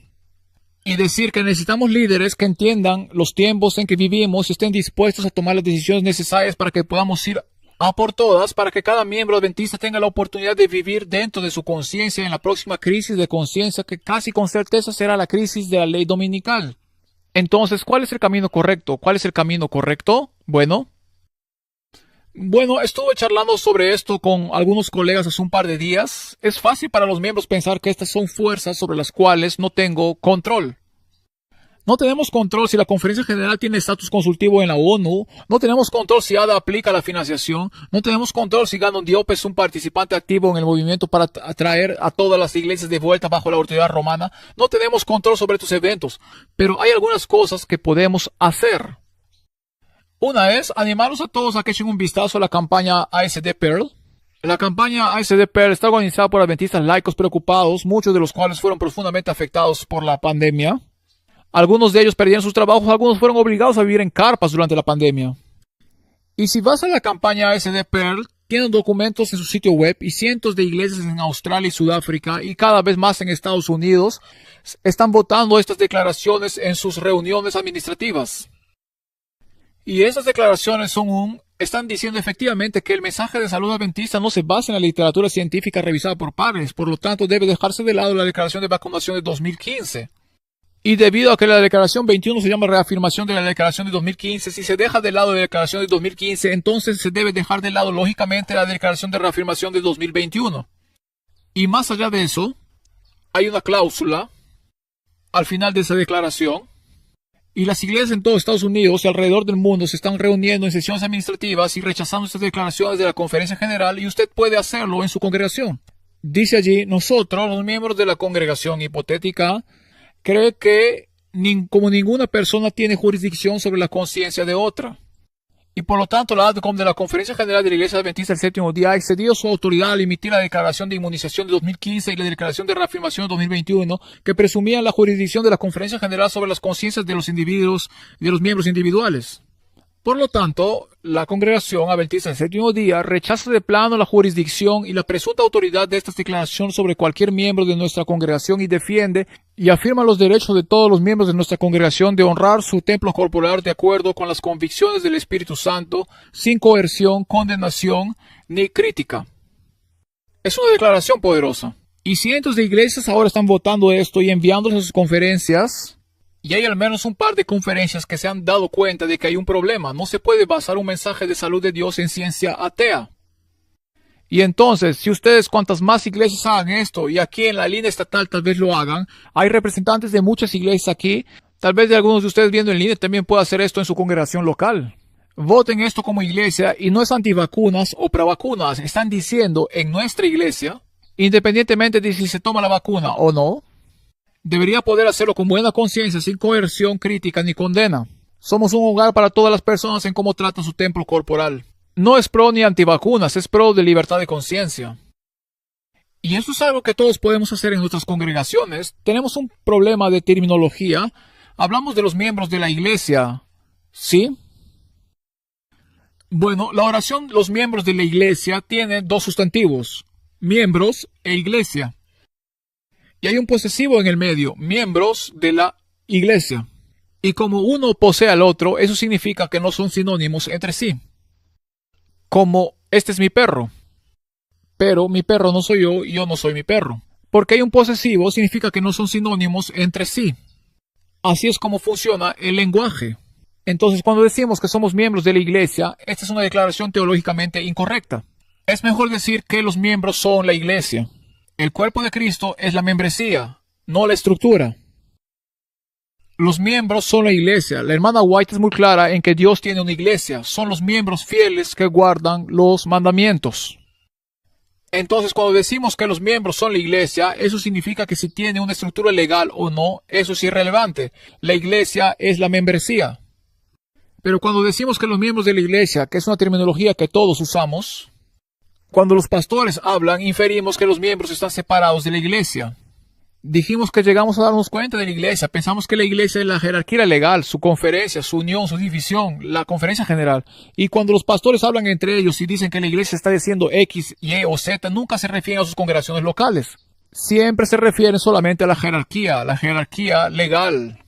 y decir que necesitamos líderes que entiendan los tiempos en que vivimos y estén dispuestos a tomar las decisiones necesarias para que podamos ir a por todas, para que cada miembro adventista tenga la oportunidad de vivir dentro de su conciencia en la próxima crisis de conciencia que casi con certeza será la crisis de la ley dominical. Entonces, ¿cuál es el camino correcto? ¿Cuál es el camino correcto? Bueno, estuve charlando sobre esto con algunos colegas hace un par de días. Es fácil para los miembros pensar que estas son fuerzas sobre las cuales no tengo control. No tenemos control si la Conferencia General tiene estatus consultivo en la ONU. No tenemos control si ADA aplica la financiación. No tenemos control si Gandon Diop es un participante activo en el movimiento para atraer a todas las iglesias de vuelta bajo la autoridad romana. No tenemos control sobre estos eventos. Pero hay algunas cosas que podemos hacer. Una es animarlos a todos a que echen un vistazo a la campaña ASD Pearl. La campaña ASD Pearl está organizada por adventistas laicos preocupados, muchos de los cuales fueron profundamente afectados por la pandemia. Algunos de ellos perdieron sus trabajos, algunos fueron obligados a vivir en carpas durante la pandemia. Y si vas a la campaña ASD Pearl, tienen documentos en su sitio web y cientos de iglesias en Australia y Sudáfrica y cada vez más en Estados Unidos están votando estas declaraciones en sus reuniones administrativas. Y esas declaraciones están diciendo efectivamente que el mensaje de salud adventista no se basa en la literatura científica revisada por pares, por lo tanto debe dejarse de lado la declaración de vacunación de 2015. Y debido a que la declaración 21 se llama reafirmación de la declaración de 2015, si se deja de lado la declaración de 2015, entonces se debe dejar de lado lógicamente la declaración de reafirmación de 2021. Y más allá de eso, hay una cláusula al final de esa declaración. Y las iglesias en todo Estados Unidos y alrededor del mundo se están reuniendo en sesiones administrativas y rechazando estas declaraciones de la Conferencia General y usted puede hacerlo en su congregación. Dice allí, nosotros, los miembros de la congregación hipotética, cree que como ninguna persona tiene jurisdicción sobre la conciencia de otra. Y por lo tanto, la ADCOM de la Conferencia General de la Iglesia Adventista del Séptimo Día ha excedido su autoridad al emitir la declaración de inmunización de 2015 y la declaración de reafirmación de 2021, que presumían la jurisdicción de la Conferencia General sobre las conciencias de los individuos y de los miembros individuales. Por lo tanto, la Congregación Adventista del Séptimo Día rechaza de plano la jurisdicción y la presunta autoridad de estas declaraciones sobre cualquier miembro de nuestra congregación y defiende y afirma los derechos de todos los miembros de nuestra congregación de honrar su templo corporal de acuerdo con las convicciones del Espíritu Santo, sin coerción, condenación ni crítica. Es una declaración poderosa. Y cientos de iglesias ahora están votando esto y enviándolos a sus conferencias. Y hay al menos un par de conferencias que se han dado cuenta de que hay un problema. No se puede basar un mensaje de salud de Dios en ciencia atea. Y entonces, si ustedes cuantas más iglesias hagan esto, y aquí en la línea estatal tal vez lo hagan, hay representantes de muchas iglesias aquí, tal vez de algunos de ustedes viendo en línea también pueda hacer esto en su congregación local. Voten esto como iglesia y no es antivacunas o provacunas. Están diciendo en nuestra iglesia, independientemente de si se toma la vacuna o no, debería poder hacerlo con buena conciencia, sin coerción, crítica ni condena. Somos un hogar para todas las personas en cómo tratan su templo corporal. No es pro ni antivacunas, es pro de libertad de conciencia. Y eso es algo que todos podemos hacer en nuestras congregaciones. Tenemos un problema de terminología. Hablamos de los miembros de la iglesia, ¿sí? Bueno, la oración los miembros de la iglesia tiene dos sustantivos, miembros e iglesia. Y hay un posesivo en el medio, miembros de la iglesia. Y como uno posee al otro, eso significa que no son sinónimos entre sí. Como este es mi perro. Pero mi perro no soy yo y yo no soy mi perro. Porque hay un posesivo significa que no son sinónimos entre sí. Así es como funciona el lenguaje. Entonces, cuando decimos que somos miembros de la iglesia, esta es una declaración teológicamente incorrecta. Es mejor decir que los miembros son la iglesia. El cuerpo de Cristo es la membresía, no la estructura. Los miembros son la iglesia. La hermana White es muy clara en que Dios tiene una iglesia. Son los miembros fieles que guardan los mandamientos. Entonces, cuando decimos que los miembros son la iglesia, eso significa que si tiene una estructura legal o no, eso es irrelevante. La iglesia es la membresía. Pero cuando decimos que los miembros de la iglesia, que es una terminología que todos usamos, cuando los pastores hablan, inferimos que los miembros están separados de la iglesia. Dijimos que llegamos a darnos cuenta de la iglesia. Pensamos que la iglesia es la jerarquía legal, su conferencia, su unión, su división, la conferencia general. Y cuando los pastores hablan entre ellos y dicen que la iglesia está diciendo X, Y o Z, nunca se refieren a sus congregaciones locales. Siempre se refieren solamente a la jerarquía legal.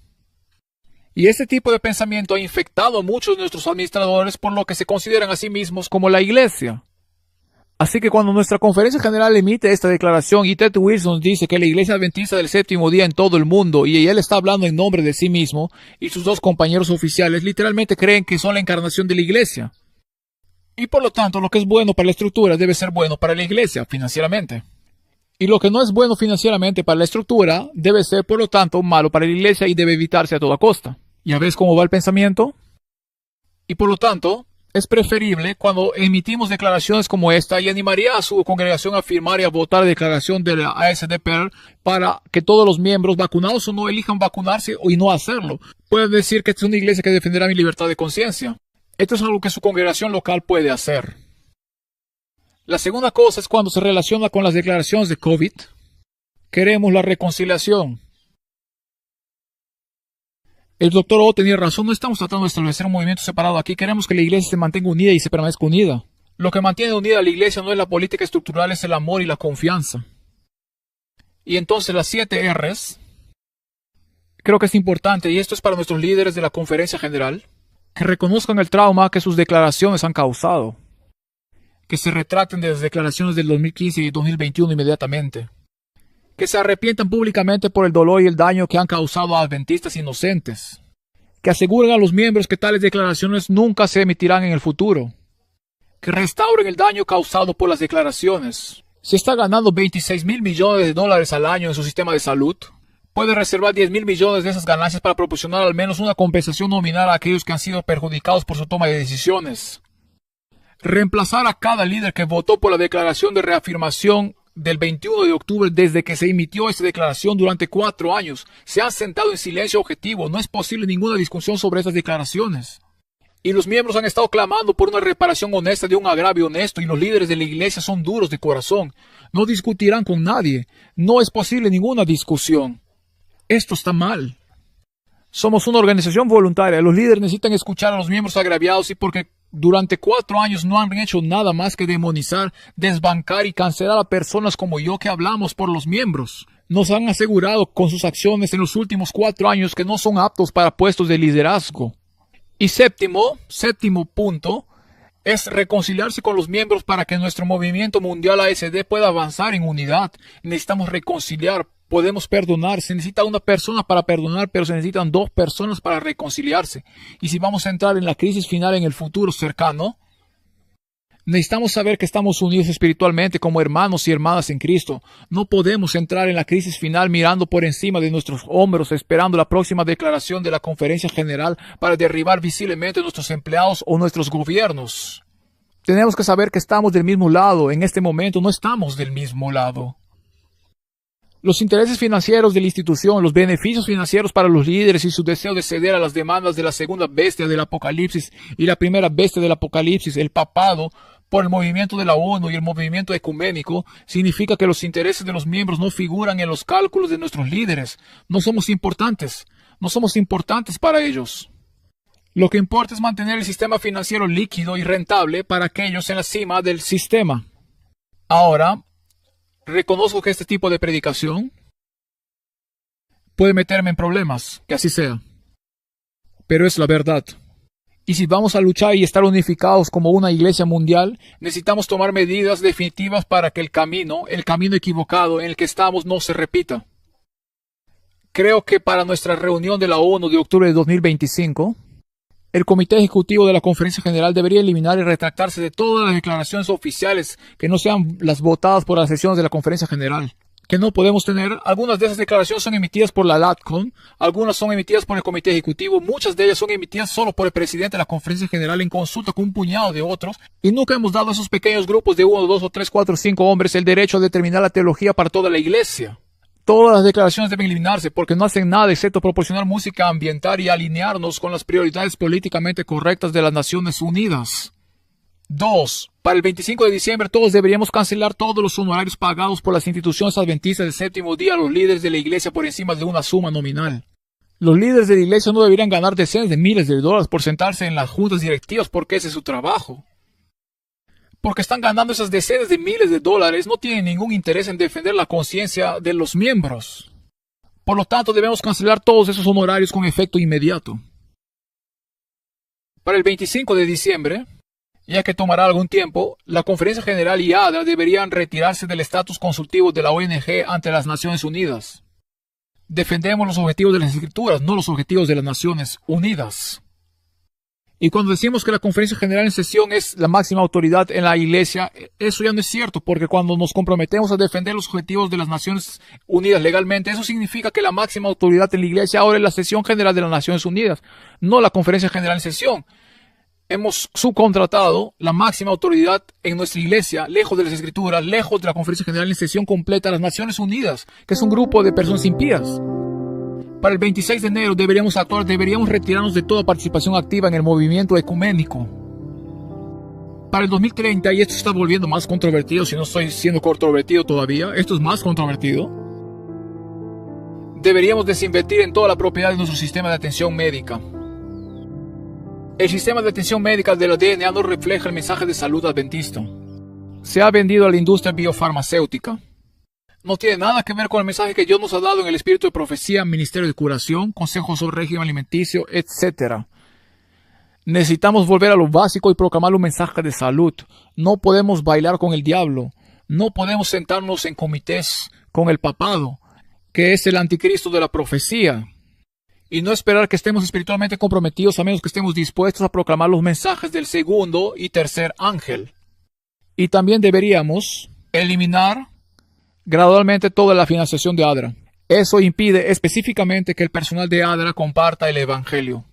Y este tipo de pensamiento ha infectado a muchos de nuestros administradores por lo que se consideran a sí mismos como la iglesia. Así que cuando nuestra conferencia general emite esta declaración y Ted Wilson dice que la iglesia adventista del séptimo día en todo el mundo y él está hablando en nombre de sí mismo y sus dos compañeros oficiales literalmente creen que son la encarnación de la iglesia. Y por lo tanto lo que es bueno para la estructura debe ser bueno para la iglesia financieramente. Y lo que no es bueno financieramente para la estructura debe ser por lo tanto malo para la iglesia y debe evitarse a toda costa. ¿Ya ves cómo va el pensamiento? Y por lo tanto, es preferible cuando emitimos declaraciones como esta y animaría a su congregación a firmar y a votar la declaración de la ASDPR para que todos los miembros, vacunados o no, elijan vacunarse y no hacerlo. Pueden decir que esta es una iglesia que defenderá mi libertad de conciencia. Esto es algo que su congregación local puede hacer. La segunda cosa es cuando se relaciona con las declaraciones de COVID. Queremos la reconciliación. El doctor O tenía razón, no estamos tratando de establecer un movimiento separado aquí, queremos que la iglesia se mantenga unida y se permanezca unida. Lo que mantiene unida a la iglesia no es la política estructural, es el amor y la confianza. Y entonces las 7 R's, creo que es importante, y esto es para nuestros líderes de la conferencia general, que reconozcan el trauma que sus declaraciones han causado. Que se retracten de las declaraciones del 2015 y 2021 inmediatamente. Que se arrepientan públicamente por el dolor y el daño que han causado a adventistas inocentes. Que aseguren a los miembros que tales declaraciones nunca se emitirán en el futuro. Que restauren el daño causado por las declaraciones. Si está ganando 26.000 millones de dólares al año en su sistema de salud, puede reservar 10.000 millones de esas ganancias para proporcionar al menos una compensación nominal a aquellos que han sido perjudicados por su toma de decisiones. Reemplazar a cada líder que votó por la declaración de reafirmación del 21 de octubre desde que se emitió esta declaración durante 4 años. Se han sentado en silencio objetivo. No es posible ninguna discusión sobre estas declaraciones. Y los miembros han estado clamando por una reparación honesta de un agravio honesto y los líderes de la iglesia son duros de corazón. No discutirán con nadie. No es posible ninguna discusión. Esto está mal. Somos una organización voluntaria. Los líderes necesitan escuchar a los miembros agraviados y porque durante 4 años no han hecho nada más que demonizar, desbancar y cancelar a personas como yo que hablamos por los miembros. Nos han asegurado con sus acciones en los últimos 4 años que no son aptos para puestos de liderazgo. Y séptimo punto, es reconciliarse con los miembros para que nuestro movimiento mundial ASD pueda avanzar en unidad. Necesitamos reconciliar. Podemos perdonar, se necesita una persona para perdonar, pero se necesitan 2 personas para reconciliarse. Y si vamos a entrar en la crisis final en el futuro cercano, necesitamos saber que estamos unidos espiritualmente como hermanos y hermanas en Cristo. No podemos entrar en la crisis final mirando por encima de nuestros hombros, esperando la próxima declaración de la conferencia general para derribar visiblemente nuestros empleados o nuestros gobiernos. Tenemos que saber que estamos del mismo lado. En este momento no estamos del mismo lado. Los intereses financieros de la institución, los beneficios financieros para los líderes y su deseo de ceder a las demandas de la segunda bestia del Apocalipsis y la primera bestia del Apocalipsis, el papado, por el movimiento de la ONU y el movimiento ecuménico significa que los intereses de los miembros no figuran en los cálculos de nuestros líderes. No somos importantes. No somos importantes para ellos. Lo que importa es mantener el sistema financiero líquido y rentable para aquellos en la cima del sistema. Ahora, reconozco que este tipo de predicación puede meterme en problemas, que así sea. Pero es la verdad. Y si vamos a luchar y estar unificados como una iglesia mundial, necesitamos tomar medidas definitivas para que el camino equivocado en el que estamos no se repita. Creo que para nuestra reunión de la ONU de octubre de 2025, el Comité Ejecutivo de la Conferencia General debería eliminar y retractarse de todas las declaraciones oficiales que no sean las votadas por las sesiones de la Conferencia General. Que no podemos tener. Algunas de esas declaraciones son emitidas por la LATCON, algunas son emitidas por el Comité Ejecutivo, muchas de ellas son emitidas solo por el presidente de la Conferencia General en consulta con un puñado de otros, y nunca hemos dado a esos pequeños grupos de 1, 2, 3, 4, 5 hombres el derecho a determinar la teología para toda la iglesia. Todas las declaraciones deben eliminarse porque no hacen nada excepto proporcionar música ambiental y alinearnos con las prioridades políticamente correctas de las Naciones Unidas. 2. Para el 25 de diciembre todos deberíamos cancelar todos los honorarios pagados por las instituciones adventistas del séptimo día a los líderes de la iglesia por encima de una suma nominal. Los líderes de la iglesia no deberían ganar decenas de miles de dólares por sentarse en las juntas directivas porque ese es su trabajo. Porque están ganando esas decenas de miles de dólares, no tienen ningún interés en defender la conciencia de los miembros. Por lo tanto, debemos cancelar todos esos honorarios con efecto inmediato. Para el 25 de diciembre, ya que tomará algún tiempo, la Conferencia General y ADRA deberían retirarse del estatus consultivo de la ONG ante las Naciones Unidas. Defendemos los objetivos de las Escrituras, no los objetivos de las Naciones Unidas. Y cuando decimos que la Conferencia General en sesión es la máxima autoridad en la Iglesia, eso ya no es cierto, porque cuando nos comprometemos a defender los objetivos de las Naciones Unidas legalmente, eso significa que la máxima autoridad en la Iglesia ahora es la Sesión General de las Naciones Unidas, no la Conferencia General en sesión. Hemos subcontratado la máxima autoridad en nuestra Iglesia, lejos de las Escrituras, lejos de la Conferencia General en sesión completa a las Naciones Unidas, que es un grupo de personas impías. Para el 26 de enero deberíamos retirarnos de toda participación activa en el movimiento ecuménico. Para el 2030, y esto se está volviendo más controvertido, si no estoy siendo controvertido todavía, esto es más controvertido, deberíamos desinvertir en toda la propiedad de nuestro sistema de atención médica. El sistema de atención médica de la DNA no refleja el mensaje de salud adventista. Se ha vendido a la industria biofarmacéutica. No tiene nada que ver con el mensaje que Dios nos ha dado en el espíritu de profecía, ministerio de curación, consejos sobre régimen alimenticio, etc. Necesitamos volver a lo básico y proclamar un mensaje de salud. No podemos bailar con el diablo. No podemos sentarnos en comités con el papado, que es el anticristo de la profecía. Y no esperar que estemos espiritualmente comprometidos a menos que estemos dispuestos a proclamar los mensajes del segundo y tercer ángel. Y también deberíamos eliminar gradualmente toda la financiación de ADRA. Eso impide específicamente que el personal de ADRA comparta el evangelio.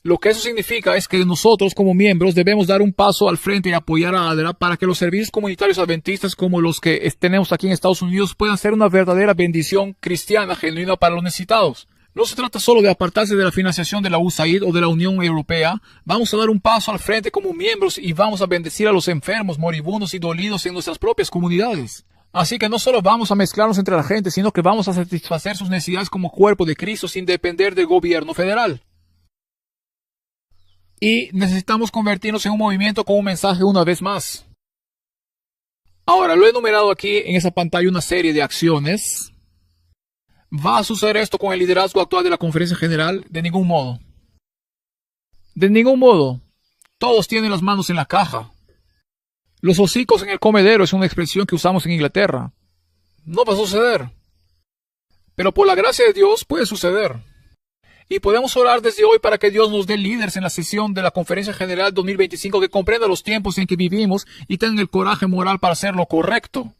Lo que eso significa es que nosotros como miembros debemos dar un paso al frente y apoyar a ADRA para que los servicios comunitarios adventistas como los que tenemos aquí en Estados Unidos puedan ser una verdadera bendición cristiana genuina para los necesitados. No se trata solo de apartarse de la financiación de la USAID o de la Unión Europea. Vamos a dar un paso al frente como miembros y vamos a bendecir a los enfermos, moribundos y dolidos en nuestras propias comunidades. Así que no solo vamos a mezclarnos entre la gente, sino que vamos a satisfacer sus necesidades como cuerpo de Cristo sin depender del gobierno federal. Y necesitamos convertirnos en un movimiento con un mensaje una vez más. Ahora, lo he enumerado aquí en esa pantalla una serie de acciones. ¿Va a suceder esto con el liderazgo actual de la Conferencia General? De ningún modo. De ningún modo. Todos tienen las manos en la caja. Los hocicos en el comedero es una expresión que usamos en Inglaterra. No va a suceder. Pero por la gracia de Dios puede suceder. Y podemos orar desde hoy para que Dios nos dé líderes en la sesión de la Conferencia General 2025 que comprenda los tiempos en que vivimos y tengan el coraje moral para hacer lo correcto.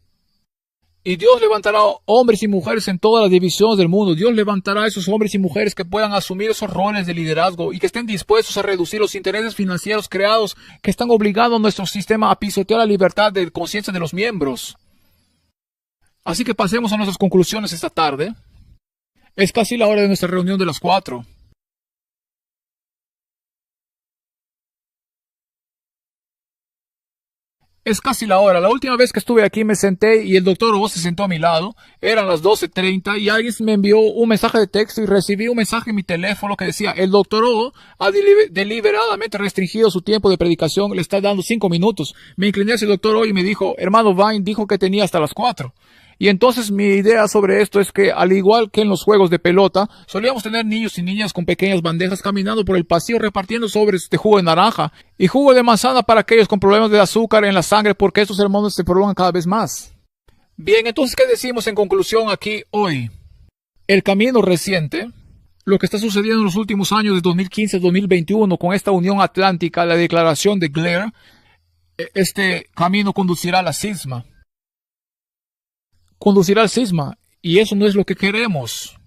Y Dios levantará hombres y mujeres en todas las divisiones del mundo. Dios levantará a esos hombres y mujeres que puedan asumir esos roles de liderazgo y que estén dispuestos a reducir los intereses financieros creados que están obligando a nuestro sistema a pisotear la libertad de conciencia de los miembros. Así que pasemos a nuestras conclusiones esta tarde. Es casi la hora de nuestra reunión de las 4. Es casi la hora. La última vez que estuve aquí me senté y el doctor O se sentó a mi lado. Eran las 12:30 y alguien me envió un mensaje de texto y recibí un mensaje en mi teléfono que decía: el doctor O ha deliberadamente restringido su tiempo de predicación, le está dando 5 minutos. Me incliné hacia el doctor O y me dijo: hermano Vine dijo que tenía hasta las 4. Y entonces mi idea sobre esto es que, al igual que en los juegos de pelota, solíamos tener niños y niñas con pequeñas bandejas caminando por el pasillo repartiendo sobres de jugo de naranja y jugo de manzana para aquellos con problemas de azúcar en la sangre, porque estos sermones se prolongan cada vez más. Bien, entonces, ¿qué decimos en conclusión aquí hoy? El camino reciente, lo que está sucediendo en los últimos años de 2015 a 2021 con esta Unión Atlántica, la declaración de Blair, este camino conducirá a la cisma. Conducirá al cisma, y eso no es lo que queremos.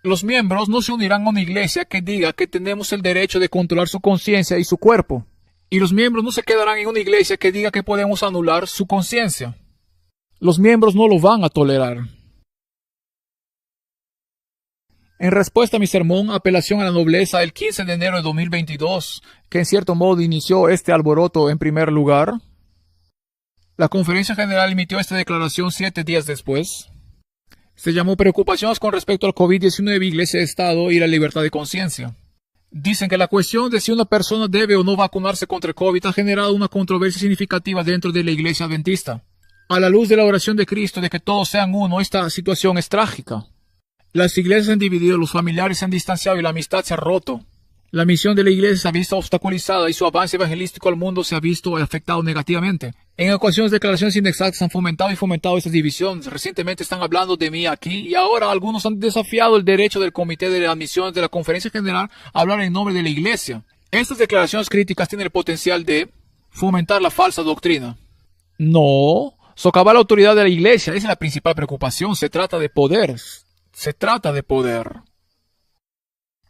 Los miembros no se unirán a una iglesia que diga que tenemos el derecho de controlar su conciencia y su cuerpo, y los miembros no se quedarán en una iglesia que diga que podemos anular su conciencia. Los miembros no lo van a tolerar. En respuesta a mi sermón, Apelación a la Nobleza, el 15 de enero de 2022, que en cierto modo inició este alboroto en primer lugar, la Conferencia General emitió esta declaración 7 días después. Se llamó Preocupaciones con respecto al COVID-19, Iglesia de Estado y la libertad de conciencia. Dicen que la cuestión de si una persona debe o no vacunarse contra el COVID ha generado una controversia significativa dentro de la Iglesia Adventista. A la luz de la oración de Cristo de que todos sean uno, esta situación es trágica. Las iglesias se han dividido, los familiares se han distanciado y la amistad se ha roto. La misión de la iglesia se ha visto obstaculizada y su avance evangelístico al mundo se ha visto afectado negativamente. En ocasiones, declaraciones inexactas han fomentado estas divisiones. Recientemente están hablando de mí aquí y ahora algunos han desafiado el derecho del Comité de Admisiones de la Conferencia General a hablar en nombre de la iglesia. Estas declaraciones críticas tienen el potencial de fomentar la falsa doctrina. No, socavar la autoridad de la iglesia, esa es la principal preocupación. Se trata de poder. Se trata de poder.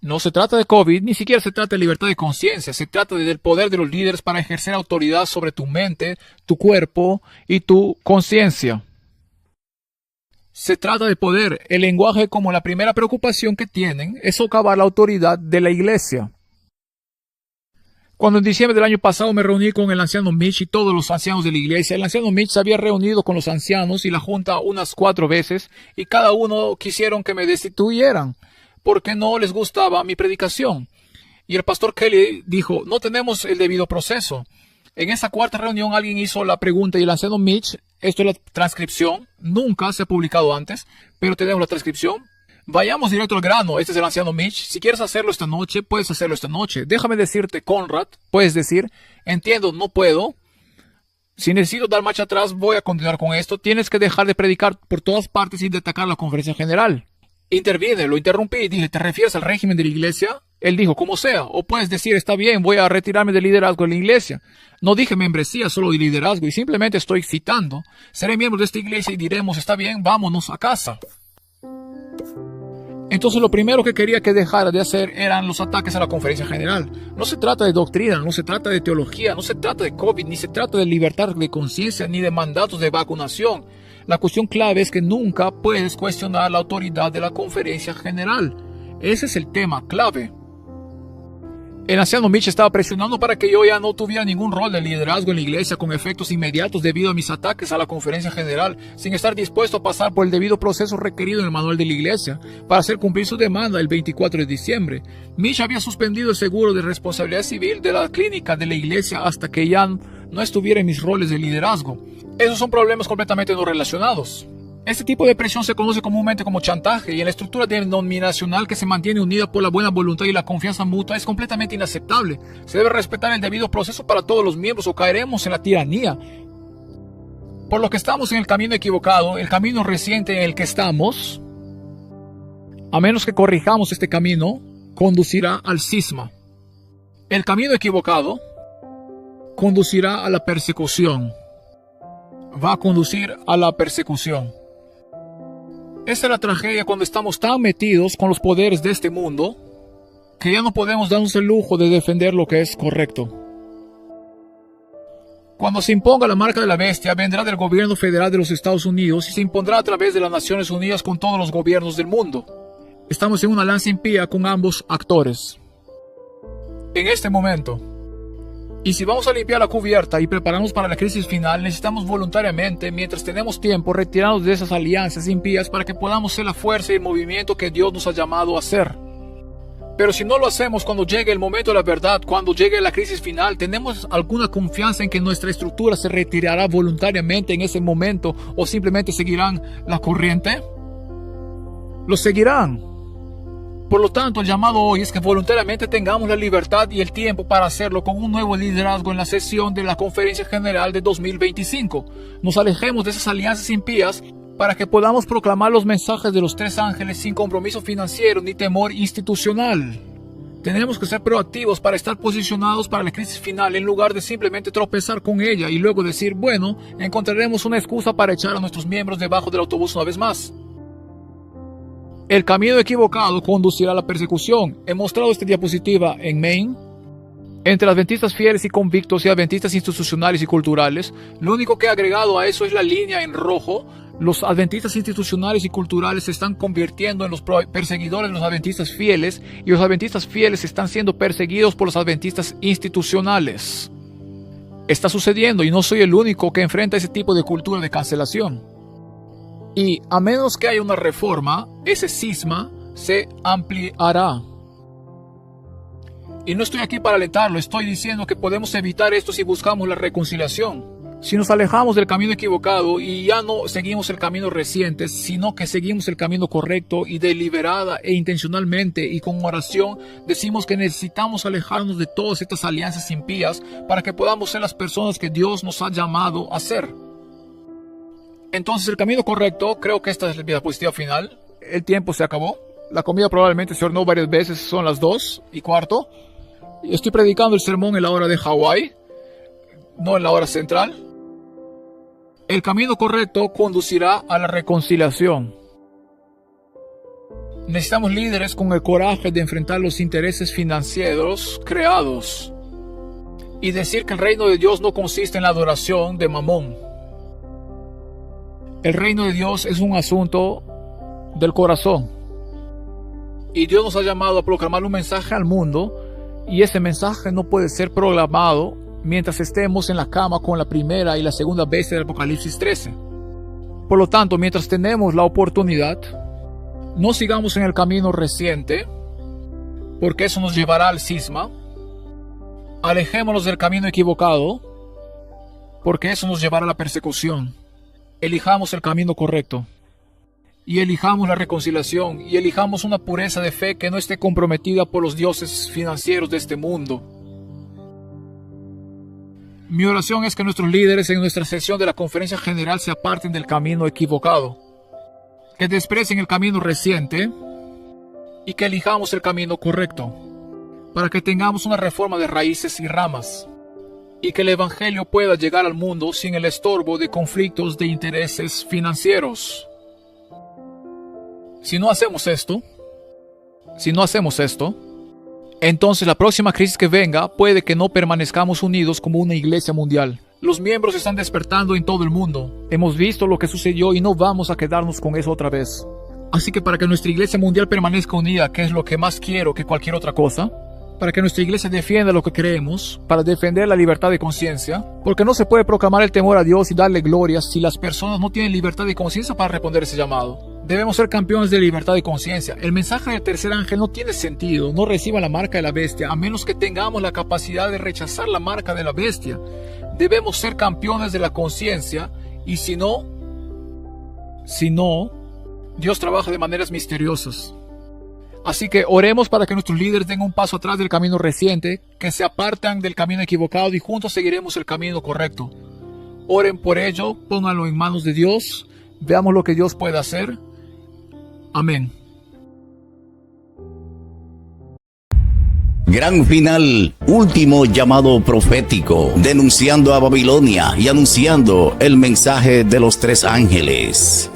No se trata de COVID, ni siquiera se trata de libertad de conciencia, se trata del poder de los líderes para ejercer autoridad sobre tu mente, tu cuerpo y tu conciencia. Se trata de poder. El lenguaje, como la primera preocupación que tienen, es socavar la autoridad de la iglesia. Cuando en diciembre del año pasado me reuní con el anciano Mitch y todos los ancianos de la iglesia, el anciano Mitch se había reunido con los ancianos y la junta unas 4 veces y cada uno quisieron que me destituyeran, porque no les gustaba mi predicación. Y el pastor Kelly dijo: no tenemos el debido proceso. En esa 4ª reunión alguien hizo la pregunta y el anciano Mitch, esto es la transcripción, nunca se ha publicado antes, pero tenemos la transcripción. Vayamos directo al grano. Este es el anciano Mitch. Si quieres hacerlo esta noche, puedes hacerlo esta noche. Déjame decirte, Conrad, puedes decir: entiendo, no puedo. Si necesito dar marcha atrás, voy a continuar con esto. Tienes que dejar de predicar por todas partes y de atacar la conferencia general. Interviene, lo interrumpí y dije: ¿te refieres al régimen de la iglesia? Él dijo: como sea. O puedes decir: está bien, voy a retirarme del liderazgo de la iglesia. No dije membresía, solo de liderazgo, y simplemente estoy citando: seré miembro de esta iglesia y diremos: está bien, vámonos a casa. Entonces lo primero que quería que dejara de hacer eran los ataques a la conferencia general. No se trata de doctrina, no se trata de teología, no se trata de COVID, ni se trata de libertad de conciencia, ni de mandatos de vacunación. La cuestión clave es que nunca puedes cuestionar la autoridad de la conferencia general. Ese es el tema clave. El anciano Mitch estaba presionando para que yo ya no tuviera ningún rol de liderazgo en la iglesia con efectos inmediatos debido a mis ataques a la conferencia general, sin estar dispuesto a pasar por el debido proceso requerido en el manual de la iglesia para hacer cumplir su demanda el 24 de diciembre. Mitch había suspendido el seguro de responsabilidad civil de la clínica de la iglesia hasta que ya no estuviera en mis roles de liderazgo. Esos son problemas completamente no relacionados. Este tipo de presión se conoce comúnmente como chantaje, y en la estructura denominacional que se mantiene unida por la buena voluntad y la confianza mutua es completamente inaceptable. Se debe respetar el debido proceso para todos los miembros o caeremos en la tiranía. Por lo que estamos en el camino equivocado, el camino reciente en el que estamos, a menos que corrijamos este camino, conducirá al cisma. El camino equivocado conducirá a la persecución. Va a conducir a la persecución. Esta es la tragedia cuando estamos tan metidos con los poderes de este mundo que ya no podemos darnos el lujo de defender lo que es correcto. Cuando se imponga la marca de la bestia, vendrá del gobierno federal de los Estados Unidos y se impondrá a través de las Naciones Unidas con todos los gobiernos del mundo. Estamos en una lanza impía con ambos actores. En este momento, Y si vamos a limpiar la cubierta y prepararnos para la crisis final, necesitamos voluntariamente, mientras tenemos tiempo, retirarnos de esas alianzas impías para que podamos ser la fuerza y el movimiento que Dios nos ha llamado a ser. Pero si no lo hacemos cuando llegue el momento de la verdad, cuando llegue la crisis final, ¿tenemos alguna confianza en que nuestra estructura se retirará voluntariamente en ese momento o simplemente seguirán la corriente? Lo seguirán. Por lo tanto, el llamado hoy es que voluntariamente tengamos la libertad y el tiempo para hacerlo con un nuevo liderazgo en la sesión de la Conferencia General de 2025. Nos alejemos de esas alianzas impías para que podamos proclamar los mensajes de los tres ángeles sin compromiso financiero ni temor institucional. Tenemos que ser proactivos para estar posicionados para la crisis final en lugar de simplemente tropezar con ella y luego decir, bueno, encontraremos una excusa para echar a nuestros miembros debajo del autobús una vez más. El camino equivocado conducirá a la persecución. He mostrado esta diapositiva en Maine. Entre adventistas fieles y convictos y adventistas institucionales y culturales, lo único que he agregado a eso es la línea en rojo. Los adventistas institucionales y culturales se están convirtiendo en los perseguidores de los adventistas fieles y los adventistas fieles están siendo perseguidos por los adventistas institucionales. Está sucediendo y no soy el único que enfrenta ese tipo de cultura de cancelación. Y a menos que haya una reforma, ese cisma se ampliará. Y no estoy aquí para alentarlo, estoy diciendo que podemos evitar esto si buscamos la reconciliación. Si nos alejamos del camino equivocado y ya no seguimos el camino reciente, sino que seguimos el camino correcto y deliberada e intencionalmente y con oración, decimos que necesitamos alejarnos de todas estas alianzas impías para que podamos ser las personas que Dios nos ha llamado a ser. Entonces el camino correcto, creo que esta es la diapositiva final. El tiempo se acabó. La comida probablemente se hornó varias veces, son las 2:15. Estoy predicando el sermón en la hora de Hawái, no en la hora central. El camino correcto conducirá a la reconciliación. Necesitamos líderes con el coraje de enfrentar los intereses financieros creados y decir que el reino de Dios no consiste en la adoración de Mamón. El reino de Dios es un asunto del corazón. Y Dios nos ha llamado a proclamar un mensaje al mundo, y ese mensaje no puede ser proclamado mientras estemos en la cama con la primera y la segunda bestia del Apocalipsis 13. Por lo tanto, mientras tenemos la oportunidad, no sigamos en el camino reciente, porque eso nos llevará al cisma. Alejémonos del camino equivocado, porque eso nos llevará a la persecución. Elijamos el camino correcto. Y elijamos la reconciliación. Y elijamos una pureza de fe que no esté comprometida por los dioses financieros de este mundo. Mi oración es que nuestros líderes en nuestra sesión de la conferencia general se aparten del camino equivocado. Que desprecien el camino reciente. Y que elijamos el camino correcto. Para que tengamos una reforma de raíces y ramas. Y que el evangelio pueda llegar al mundo sin el estorbo de conflictos de intereses financieros. Si no hacemos esto, entonces la próxima crisis que venga puede que no permanezcamos unidos como una iglesia mundial. Los miembros están despertando en todo el mundo. Hemos visto lo que sucedió y no vamos a quedarnos con eso otra vez. Así que para que nuestra iglesia mundial permanezca unida, que es lo que más quiero que cualquier otra cosa, para que nuestra iglesia defienda lo que creemos, para defender la libertad de conciencia, porque no se puede proclamar el temor a Dios y darle gloria si las personas no tienen libertad de conciencia para responder ese llamado. Debemos ser campeones de libertad de conciencia. El mensaje del tercer ángel no tiene sentido, no reciba la marca de la bestia, a menos que tengamos la capacidad de rechazar la marca de la bestia. Debemos ser campeones de la conciencia, y si no, Dios trabaja de maneras misteriosas. Así que oremos para que nuestros líderes den un paso atrás del camino reciente, que se apartan del camino equivocado y juntos seguiremos el camino correcto. Oren por ello, pónganlo en manos de Dios, veamos lo que Dios puede hacer. Amén. Gran final, último llamado profético, denunciando a Babilonia y anunciando el mensaje de los tres ángeles.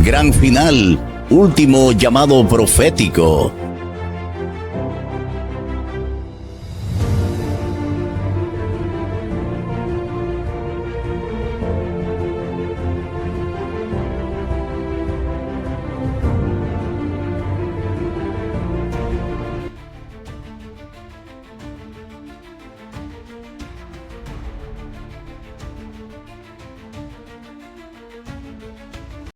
Gran final, último llamado profético,